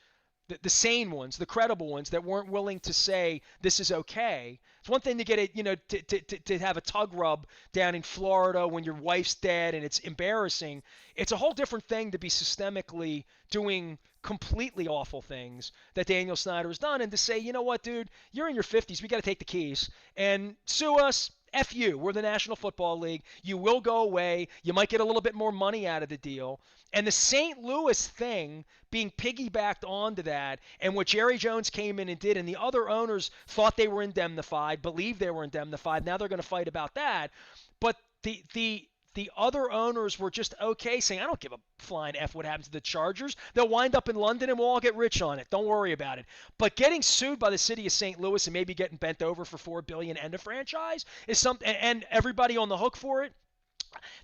the sane ones, the credible ones that weren't willing to say this is okay. It's one thing to get it, to have a tug rub down in Florida when your wife's dead and it's embarrassing. It's a whole different thing to be systemically doing completely awful things that Daniel Snyder has done and to say, you know what, dude, you're in your 50s. We got to take the keys and sue us. F you. We're the National Football League. You will go away. You might get a little bit more money out of the deal. And the St. Louis thing being piggybacked onto that, and what Jerry Jones came in and did, and the other owners thought they were indemnified, believed they were indemnified. Now they're going to fight about that. But the other owners were just okay saying, I don't give a flying F what happens to the Chargers. They'll wind up in London and we'll all get rich on it. Don't worry about it. But getting sued by the city of St. Louis and maybe getting bent over for $4 billion and a franchise is something, and everybody on the hook for it,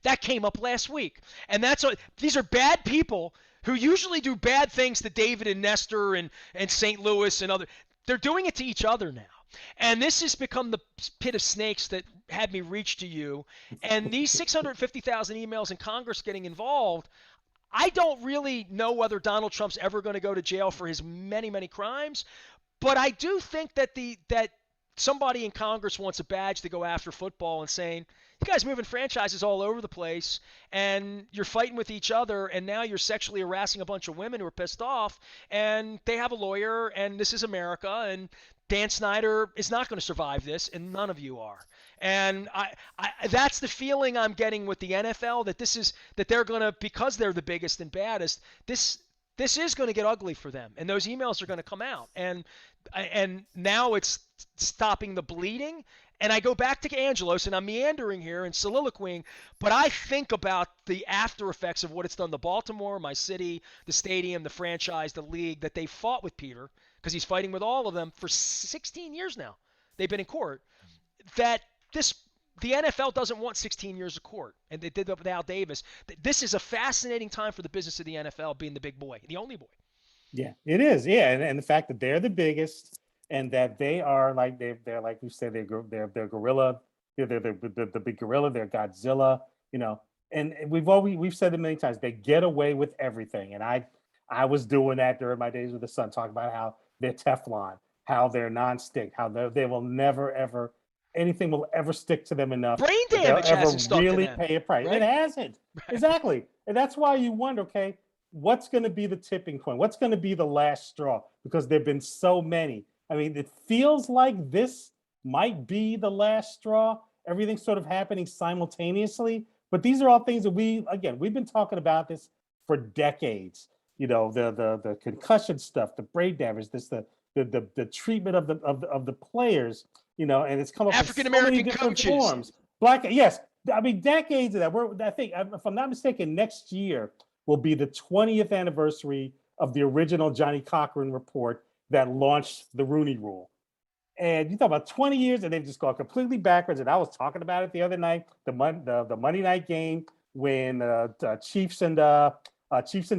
that came up last week. And these are bad people who usually do bad things to David and Nestor and St. Louis and other. They're doing it to each other now. And this has become the pit of snakes that had me reach to you. And these 650,000 emails in Congress getting involved, I don't really know whether Donald Trump's ever going to go to jail for his many, many crimes. But I do think that that somebody in Congress wants a badge to go after football and saying, you guys moving franchises all over the place, and you're fighting with each other, and now you're sexually harassing a bunch of women who are pissed off, and they have a lawyer, and this is America, and Dan Snyder is not going to survive this, and none of you are. And that's the feeling I'm getting with the NFL, that they're going to, because they're the biggest and baddest, this is going to get ugly for them, and those emails are going to come out, and now it's stopping the bleeding. And I go back to Angelos, and I'm meandering here and soliloquying, but I think about the after effects of what it's done to Baltimore, my city, the stadium, the franchise, the league, that they fought with Peter, because he's fighting with all of them for 16 years now. They've been in court. That the NFL doesn't want 16 years of court, and they did that with Al Davis. This is a fascinating time for the business of the NFL being the big boy, the only boy. Yeah, it is. Yeah, and the fact that they're the biggest, and that they are like they're like you said they're gorilla, they're the big gorilla, they're Godzilla, you know. And we've said it many times. They get away with everything, and I was doing that during my days with the Sun, talking about how they're Teflon, how they're nonstick, how they will never ever anything will ever stick to them enough Brain that they'll damage ever hasn't stuck to really them, pay a price. It right? hasn't. Right. Exactly. And that's why you wonder, okay, what's going to be the tipping point? What's going to be the last straw? Because there've been so many. I mean, it feels like this might be the last straw. Everything's sort of happening simultaneously. But these are all things that we've been talking about this for decades. You know, the concussion stuff, the brain damage, the treatment of the players, you know, and it's come up in African so many American different coaches. forms. Black, yes, I mean decades of that. I think, if I'm not mistaken, next year will be the 20th anniversary of the original Johnny Cochran report that launched the Rooney Rule. And you talk about 20 years, and they've just gone completely backwards. And I was talking about it the other night, the Monday night game when Chiefs and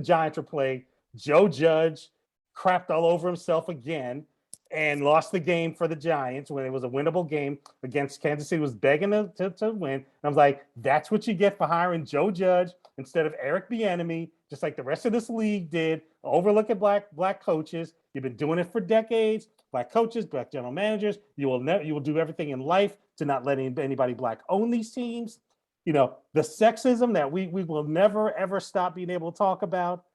Giants were playing. Joe Judge crapped all over himself again and lost the game for the Giants when it was a winnable game against Kansas City. Was begging to win. And I was like, that's what you get for hiring Joe Judge instead of Eric Bieniemy, just like the rest of this league did, overlooking black coaches. You've been doing it for decades. Black coaches, black general managers. You will do everything in life to not let anybody black own these teams. You know, the sexism that we will never ever stop being able to talk about.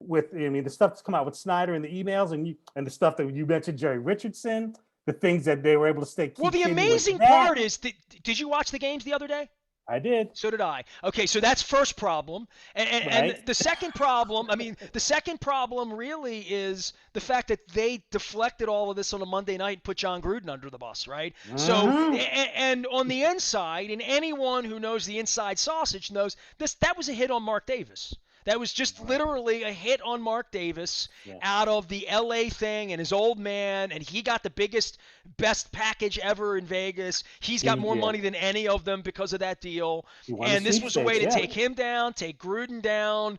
The stuff that's come out with Snyder and the emails and the stuff that you mentioned, Jerry Richardson, the things that they were able to Well, keep the hidden with amazing that. part is, did you watch the games the other day? I did. So did I. Okay, so that's first problem. And Right. the second problem, the second problem really is the fact that they deflected all of this on a Monday night and put John Gruden under the bus, right? So, Mm-hmm. and on the inside, and anyone who knows the inside sausage knows that was a hit on Mark Davis. That was just Right. literally a hit on Mark Davis Yeah. out of the LA thing and his old man, and he got the best package ever in Vegas. He's got He more did. money than any of them because of that deal. He won the And this was a way sweepstakes. to Yeah. take him down, take Gruden down,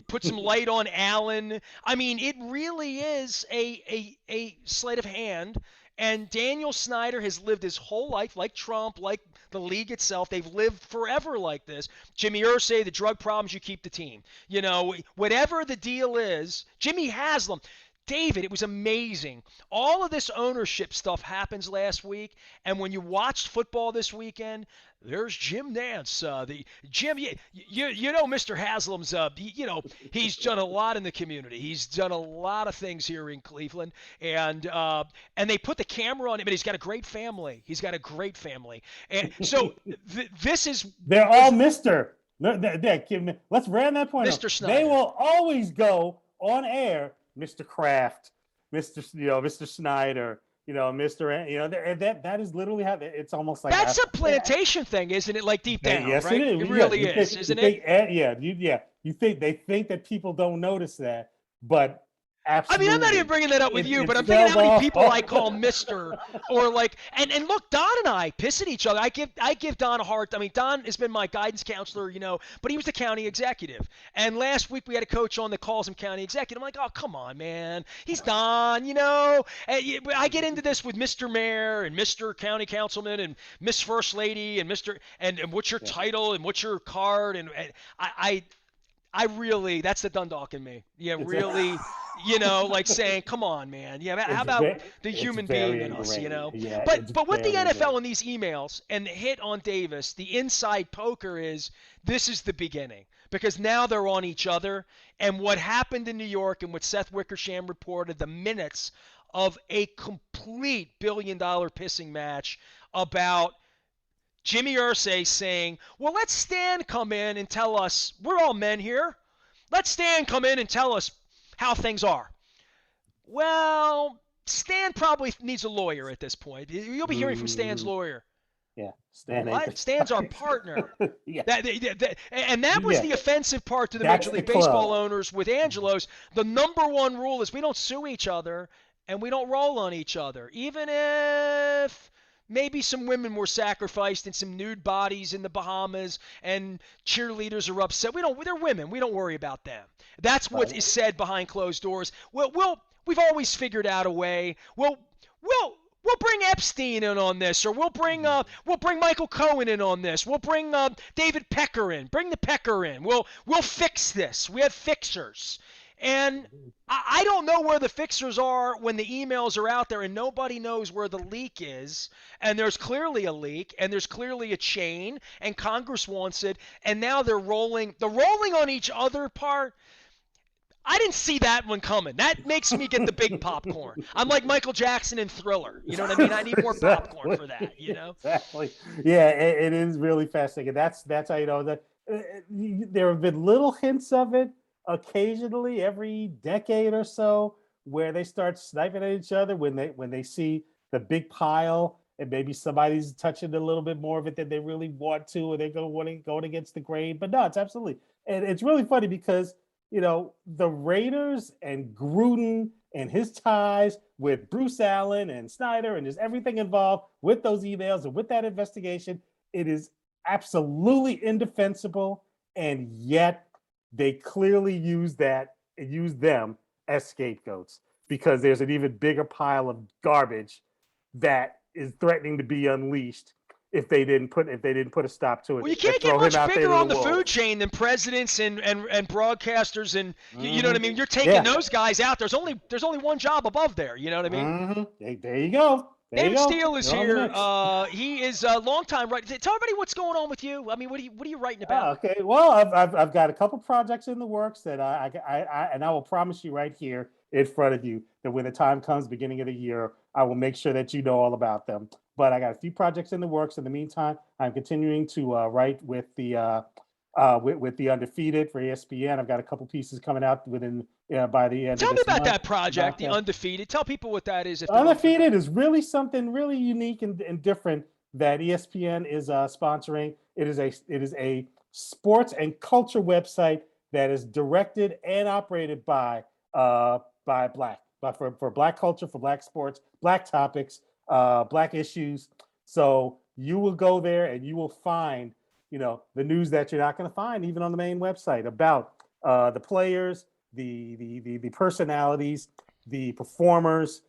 put some light on Allen. I mean, it really is a sleight of hand. And Daniel Snyder has lived his whole life, like Trump, like the league itself. They've lived forever like this. Jimmy Irsay, the drug problems, you keep the team. You know, whatever the deal is, Jimmy Haslam. David, it was amazing. All of this ownership stuff happens last week, and when you watched football this weekend, there's Jim Nance. The Jim, you know, Mr. Haslam's. He's done a lot in the community. He's done a lot of things here in Cleveland, and they put the camera on him. And he's got a great family. He's got a great family, and so this is They're was all Mister. Let's ran that point up. Mr. They Snyder. will always go on air, Mr. Kraft, Mr. Snyder, Mr. That is literally how it's almost like That's a plantation thing, isn't it? Like deep down, yes, right? it is. It Yeah, really is, isn't it? You think they think that people don't notice that, but I mean, I'm not even absolutely, bringing that up with you, it but I'm thinking spells how many all. people I call Mister, or like, and look, Don and I piss at each other. I give Don a hard. I mean, Don has been my guidance counselor, but he was the county executive. And last week we had a coach on that calls him county executive. I'm like, oh come on, man, he's Don. And I get into this with Mister Mayor and Mister County Councilman and Miss First Lady and Mister and what's your Yeah. title and what's your card and I really, that's the Dundalk in me. Yeah, It's really, like saying, come on, man. Yeah, how it's about ve- the it's human very being in us, ingrained. Yeah, But it's with the very NFL ingrained. and these emails and the hit on Davis, the inside poker is this is the beginning because now they're on each other. And what happened in New York and what Seth Wickersham reported, the minutes of a complete billion-dollar pissing match about Jimmy Irsay saying, well, let Stan come in and tell us, we're all men here. Let Stan come in and tell us how things are. Well, Stan probably needs a lawyer at this point. You'll be hearing from Stan's Mm, lawyer. yeah, Stan ain't What? Stan's our partner. the yeah, And that was yeah. the offensive part to the That's Major the League Baseball club. owners with Angelos. The number one rule is we don't sue each other and we don't roll on each other. Even if maybe some women were sacrificed in some nude bodies in the Bahamas and cheerleaders are upset. They're women. We don't worry about them. That's what Right. is said behind closed doors. We've always figured out a way. We'll bring Epstein in on this, or we'll bring Michael Cohen in on this. We'll bring David Pecker in. Bring the Pecker in. We'll fix this. We have fixers, and I don't know where the fixers are when the emails are out there, and nobody knows where the leak is. And there's clearly a leak, and there's clearly a chain, and Congress wants it, and now they're rolling. The rolling on each other part. I didn't see that one coming. That makes me get the big popcorn. I'm like Michael Jackson in Thriller. You know what I mean? I need more popcorn for that. You know? Exactly. Yeah, it is really fascinating. That's how you know that there have been little hints of it occasionally every decade or so where they start sniping at each other when they see the big pile and maybe somebody's touching a little bit more of it than they really want to, or they're going against the grain. But no, it's absolutely, and it's really funny because the Raiders and Gruden and his ties with Bruce Allen and Snyder and just everything involved with those emails and with that investigation, it is absolutely indefensible. And yet they clearly use them as scapegoats because there's an even bigger pile of garbage that is threatening to be unleashed if they didn't put a stop to it. Well, you can't get much bigger on the food chain than presidents and broadcasters, and you know what I mean. You're taking those guys out. There's only one job above there. You know what I mean? There you go. David Steele is here. He is a longtime writer. Tell everybody what's going on with you. I mean, what are you writing about? Okay. Well, I've got a couple projects in the works that I will promise you right here in front of you that when the time comes, beginning of the year, I will make sure that you know all about them. But I got a few projects in the works. In the meantime, I'm continuing to write with the Undefeated for ESPN. I've got a couple pieces coming out by the end. Tell of me this about month. that project, the Undefeated. Tell people what that is. Undefeated is really something really unique and different that ESPN is sponsoring. It is a sports and culture website that is directed and operated by Black, for Black culture, for Black sports, Black topics, Black issues. So you will go there and you will find, the news that you're not going to find even on the main website about the players, the personalities, the performers.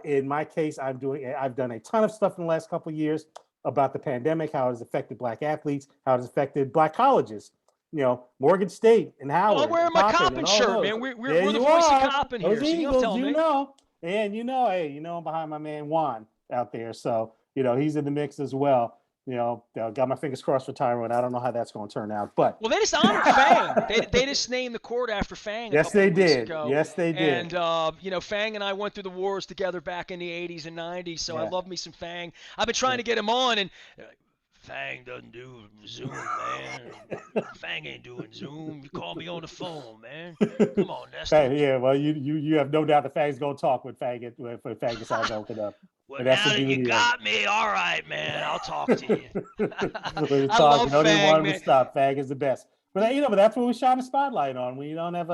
In my case, I've done a ton of stuff in the last couple of years about the pandemic, how it has affected Black athletes, how it has affected Black colleges. Morgan State and Howard. Well, I'm wearing my Coppin shirt, man. We're the voice of Coppin here. Those Eagles, and hey, I'm behind my man Juan out there. So, he's in the mix as well. Got my fingers crossed for Tyrone. I don't know how that's going to turn out, but well, they just honored Fang. They just named the court after Fang. Yes, they did. Yes, they did. And Fang and I went through the wars together back in the '80s and '90s. So I love me some Fang. I've been trying to get him on, and Fang doesn't do Zoom, man. Fang ain't doing Zoom. You call me on the phone, man. Come on, Nestor. Yeah, well, you have no doubt that Fang's going to talk when Fang decides to open up. Well, now that you got me, all right, man. I'll talk to you. I love Fang, man. Stop. Fang is the best. But but that's what we shine a spotlight on. When you don't have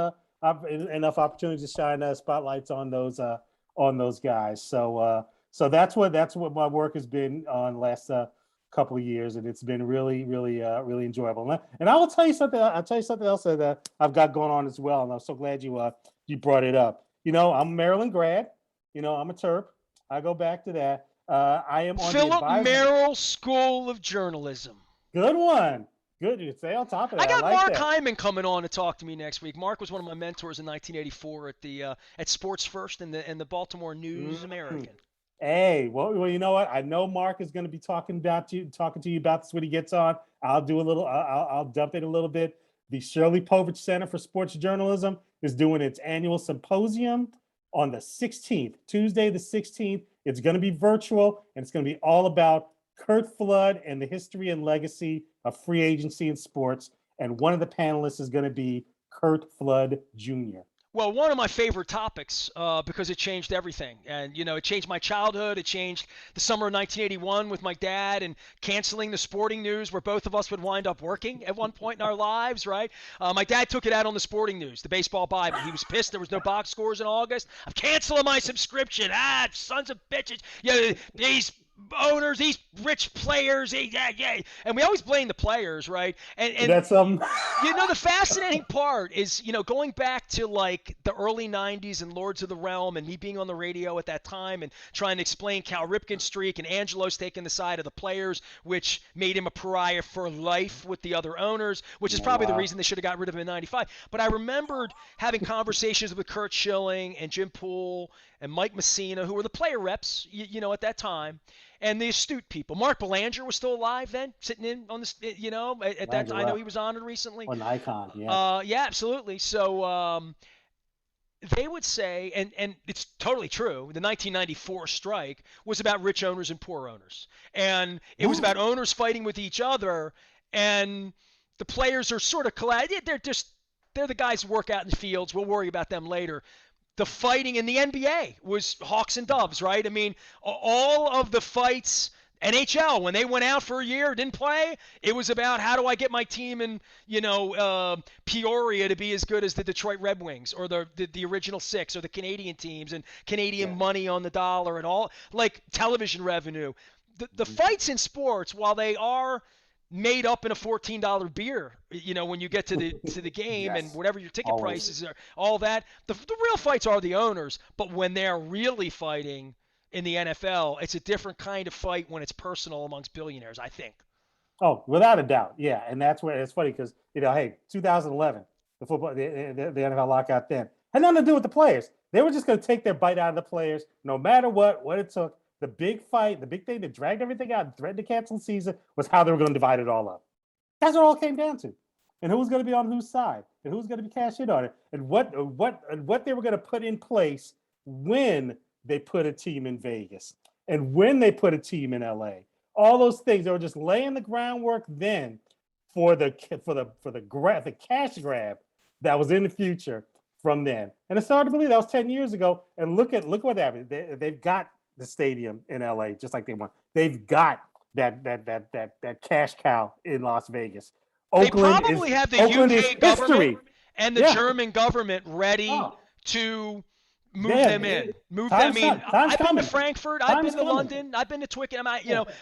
enough opportunities to shine spotlights on those guys. So that's what my work has been on the last couple of years, and it's been really, really, really enjoyable. And I will tell you something. I'll tell you something else that I've got going on as well. And I'm so glad you brought it up. I'm a Maryland grad. I'm a Terp. I go back to that. I am on Philip the advisory. Merrill School of Journalism. Good one. Good. You stay on top of that. I got like Mark that. Hyman coming on to talk to me next week. Mark was one of my mentors in 1984 at Sports First and the Baltimore News American. Hey, well, you know what? I know Mark is going to be talking to you about this when he gets on. I'll do a little. I'll dump in a little bit. The Shirley Povich Center for Sports Journalism is doing its annual symposium on the 16th, Tuesday the 16th. It's going to be virtual, and it's going to be all about Curt Flood and the history and legacy of free agency in sports. And one of the panelists is going to be Curt Flood Jr. Well, one of my favorite topics because it changed everything. And, it changed my childhood. It changed the summer of 1981 with my dad and canceling the sporting news where both of us would wind up working at one point in our lives, right? My dad took it out on the sporting news, the baseball Bible. He was pissed there was no box scores in August. I'm canceling my subscription. Sons of bitches. These owners, these rich players, yeah. And we always blame the players, right? And That's the fascinating part is, going back to like the early 90s and Lords of the Realm and me being on the radio at that time and trying to explain Cal Ripken's streak and Angelo's taking the side of the players, which made him a pariah for life with the other owners, which is oh, probably the wow. reason they should have got rid of him in 95. But I remembered having conversations with Kurt Schilling and Jim Poole and Mike Messina, who were the player reps, at that time, and the astute people. Mark Belanger was still alive then, sitting in on this, at that Glad time. you're I know well. he was honored recently. What an icon. Yeah. Yeah, absolutely. So they would say, and it's totally true, the 1994 strike was about rich owners and poor owners. And it was about owners fighting with each other, and the players are sort of colliding. They're the guys who work out in the fields. We'll worry about them later. The fighting in the NBA was hawks and doves, right? I mean, all of the fights, NHL, when they went out for a year, didn't play, it was about how do I get my team in, Peoria to be as good as the Detroit Red Wings or the original six or the Canadian teams and Canadian money on the dollar and all, like television revenue. The fights in sports, while they are made up in a $14 beer, when you get to the game and Yes. whatever your ticket Always. prices are, all that. The real fights are the owners, but when they're really fighting in the NFL, it's a different kind of fight when it's personal amongst billionaires, I think. Oh, without a doubt. Yeah. And that's where it's funny because, hey, 2011, the NFL lockout then had nothing to do with the players. They were just going to take their bite out of the players no matter what it took. The big fight, the big thing that dragged everything out and threatened to cancel the season was how they were going to divide it all up. That's what it all came down to. And who was going to be on whose side and who was going to be cashed in on it and what they were going to put in place when they put a team in Vegas and when they put a team in LA. All those things, they were just laying the groundwork then for the cash grab that was in the future from then. And it's hard to believe that was 10 years ago. And look what happened. They've got the stadium in LA just like they want. They've got that cash cow in Las Vegas. Oakland they probably have the UK government and the German government ready to move them in. I've been to Frankfurt. I've been to London. I've been to Twickenham.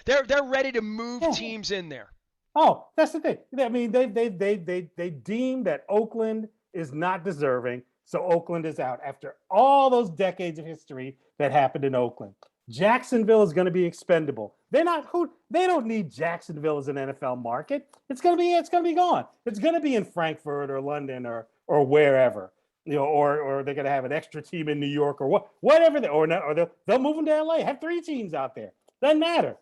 They're ready to move teams in there. Oh, that's the thing. I mean, they deem that Oakland is not deserving, so Oakland is out after all those decades of history that happened in Oakland. Jacksonville is going to be expendable. They don't need Jacksonville as an NFL market. It's going to be gone. It's going to be in Frankfurt or London or wherever. Or they're going to have an extra team in New York or whatever. They'll move them to LA. Have 3 teams out there. Doesn't matter.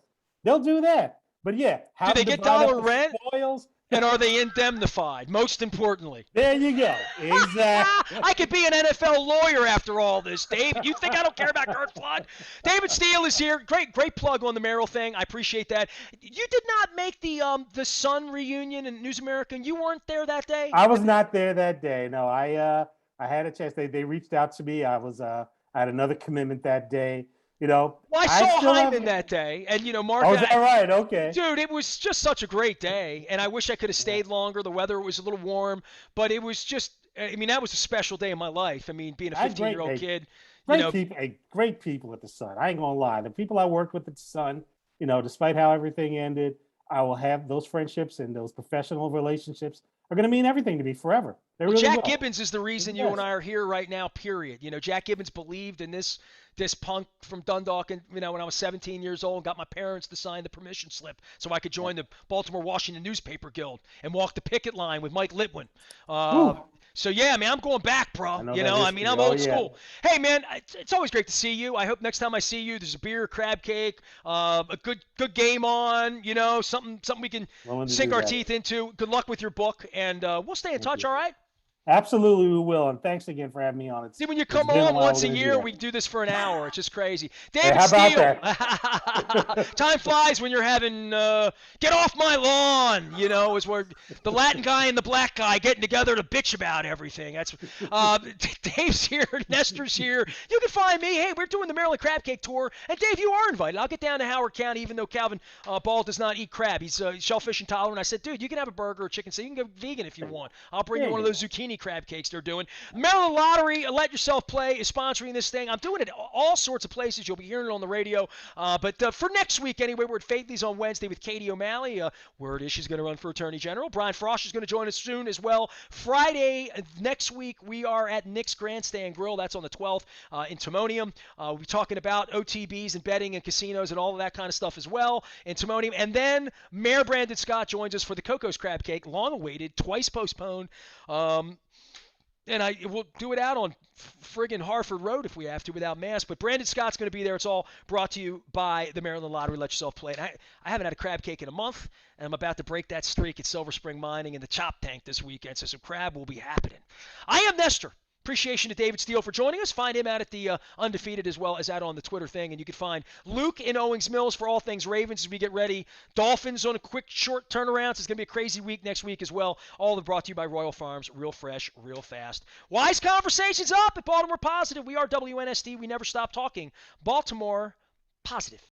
They'll do that. But yeah, do they get dollar rent? Spoils? And are they indemnified? Most importantly. There you go. Exactly. I could be an NFL lawyer after all this, Dave. You think I don't care about Kurt Flood? David Steele is here. Great plug on the Merrill thing. I appreciate that. You did not make the Sun reunion in News America. You weren't there that day? I was not there that day. No, I had a chance. They reached out to me. I had another commitment that day. Well, I saw Hyman that day, and Mark. Oh, is that right? Okay. Dude, it was just such a great day, and I wish I could have stayed longer. The weather was a little warm, but it was just. I mean, that was a special day in my life. I mean, being a 15-year-old kid. Great people at the Sun. I ain't gonna lie. The people I worked with at the Sun, despite how everything ended, I will have those friendships and those professional relationships are going to mean everything to me forever. Really Jack Gibbons is the reason you and I are here right now, period. Jack Gibbons believed in this punk from Dundalk, and when I was 17 years old, got my parents to sign the permission slip so I could join the Baltimore Washington Newspaper Guild and walk the picket line with Mike Litwin. So yeah, man, I'm going back, bro. I'm old school. Hey, man, it's always great to see you. I hope next time I see you, there's a beer, crab cake, a good game on. Something we can sink our teeth into. Good luck with your book, and we'll stay in touch. All right. Absolutely, we will. And thanks again for having me on. See, when you come on once a year, we do this for an hour. It's just crazy. David Steele. Time flies when you're having get off my lawn, is where the Latin guy and the black guy getting together to bitch about everything. That's Dave's here, Nestor's here. You can find me. Hey, we're doing the Maryland Crab Cake Tour. And Dave, you are invited. I'll get down to Howard County, even though Calvin Ball does not eat crab. He's shellfish intolerant. I said, dude, you can have a burger or chicken. So you can go vegan if you want. I'll bring you one of those zucchini mini crab cakes they're doing. Maryland Lottery, Let Yourself Play, is sponsoring this thing. I'm doing it at all sorts of places. You'll be hearing it on the radio. But for next week, anyway, we're at Faithley's on Wednesday with Katie O'Malley. Word is she's going to run for Attorney General. Brian Frost is going to join us soon as well. Friday next week, we are at Nick's Grandstand Grill. That's on the 12th in Timonium. We'll be talking about OTBs and betting and casinos and all of that kind of stuff as well in Timonium. And then Mayor Brandon Scott joins us for the Coco's Crab Cake, long awaited, twice postponed. And we'll do it out on friggin' Harford Road if we have to without masks. But Brandon Scott's going to be there. It's all brought to you by the Maryland Lottery. Let yourself play. And I haven't had a crab cake in a month, and I'm about to break that streak at Silver Spring Mining in the Chop Tank this weekend. So some crab will be happening. I am Nestor. Appreciation to David Steele for joining us. Find him out at the Undefeated as well as out on the Twitter thing. And you can find Luke in Owings Mills for all things Ravens as we get ready. Dolphins on a quick, short turnaround. So it's going to be a crazy week next week as well. All brought to you by Royal Farms. Real fresh, real fast. Wise Conversations up at Baltimore Positive. We are WNST. We never stop talking. Baltimore Positive.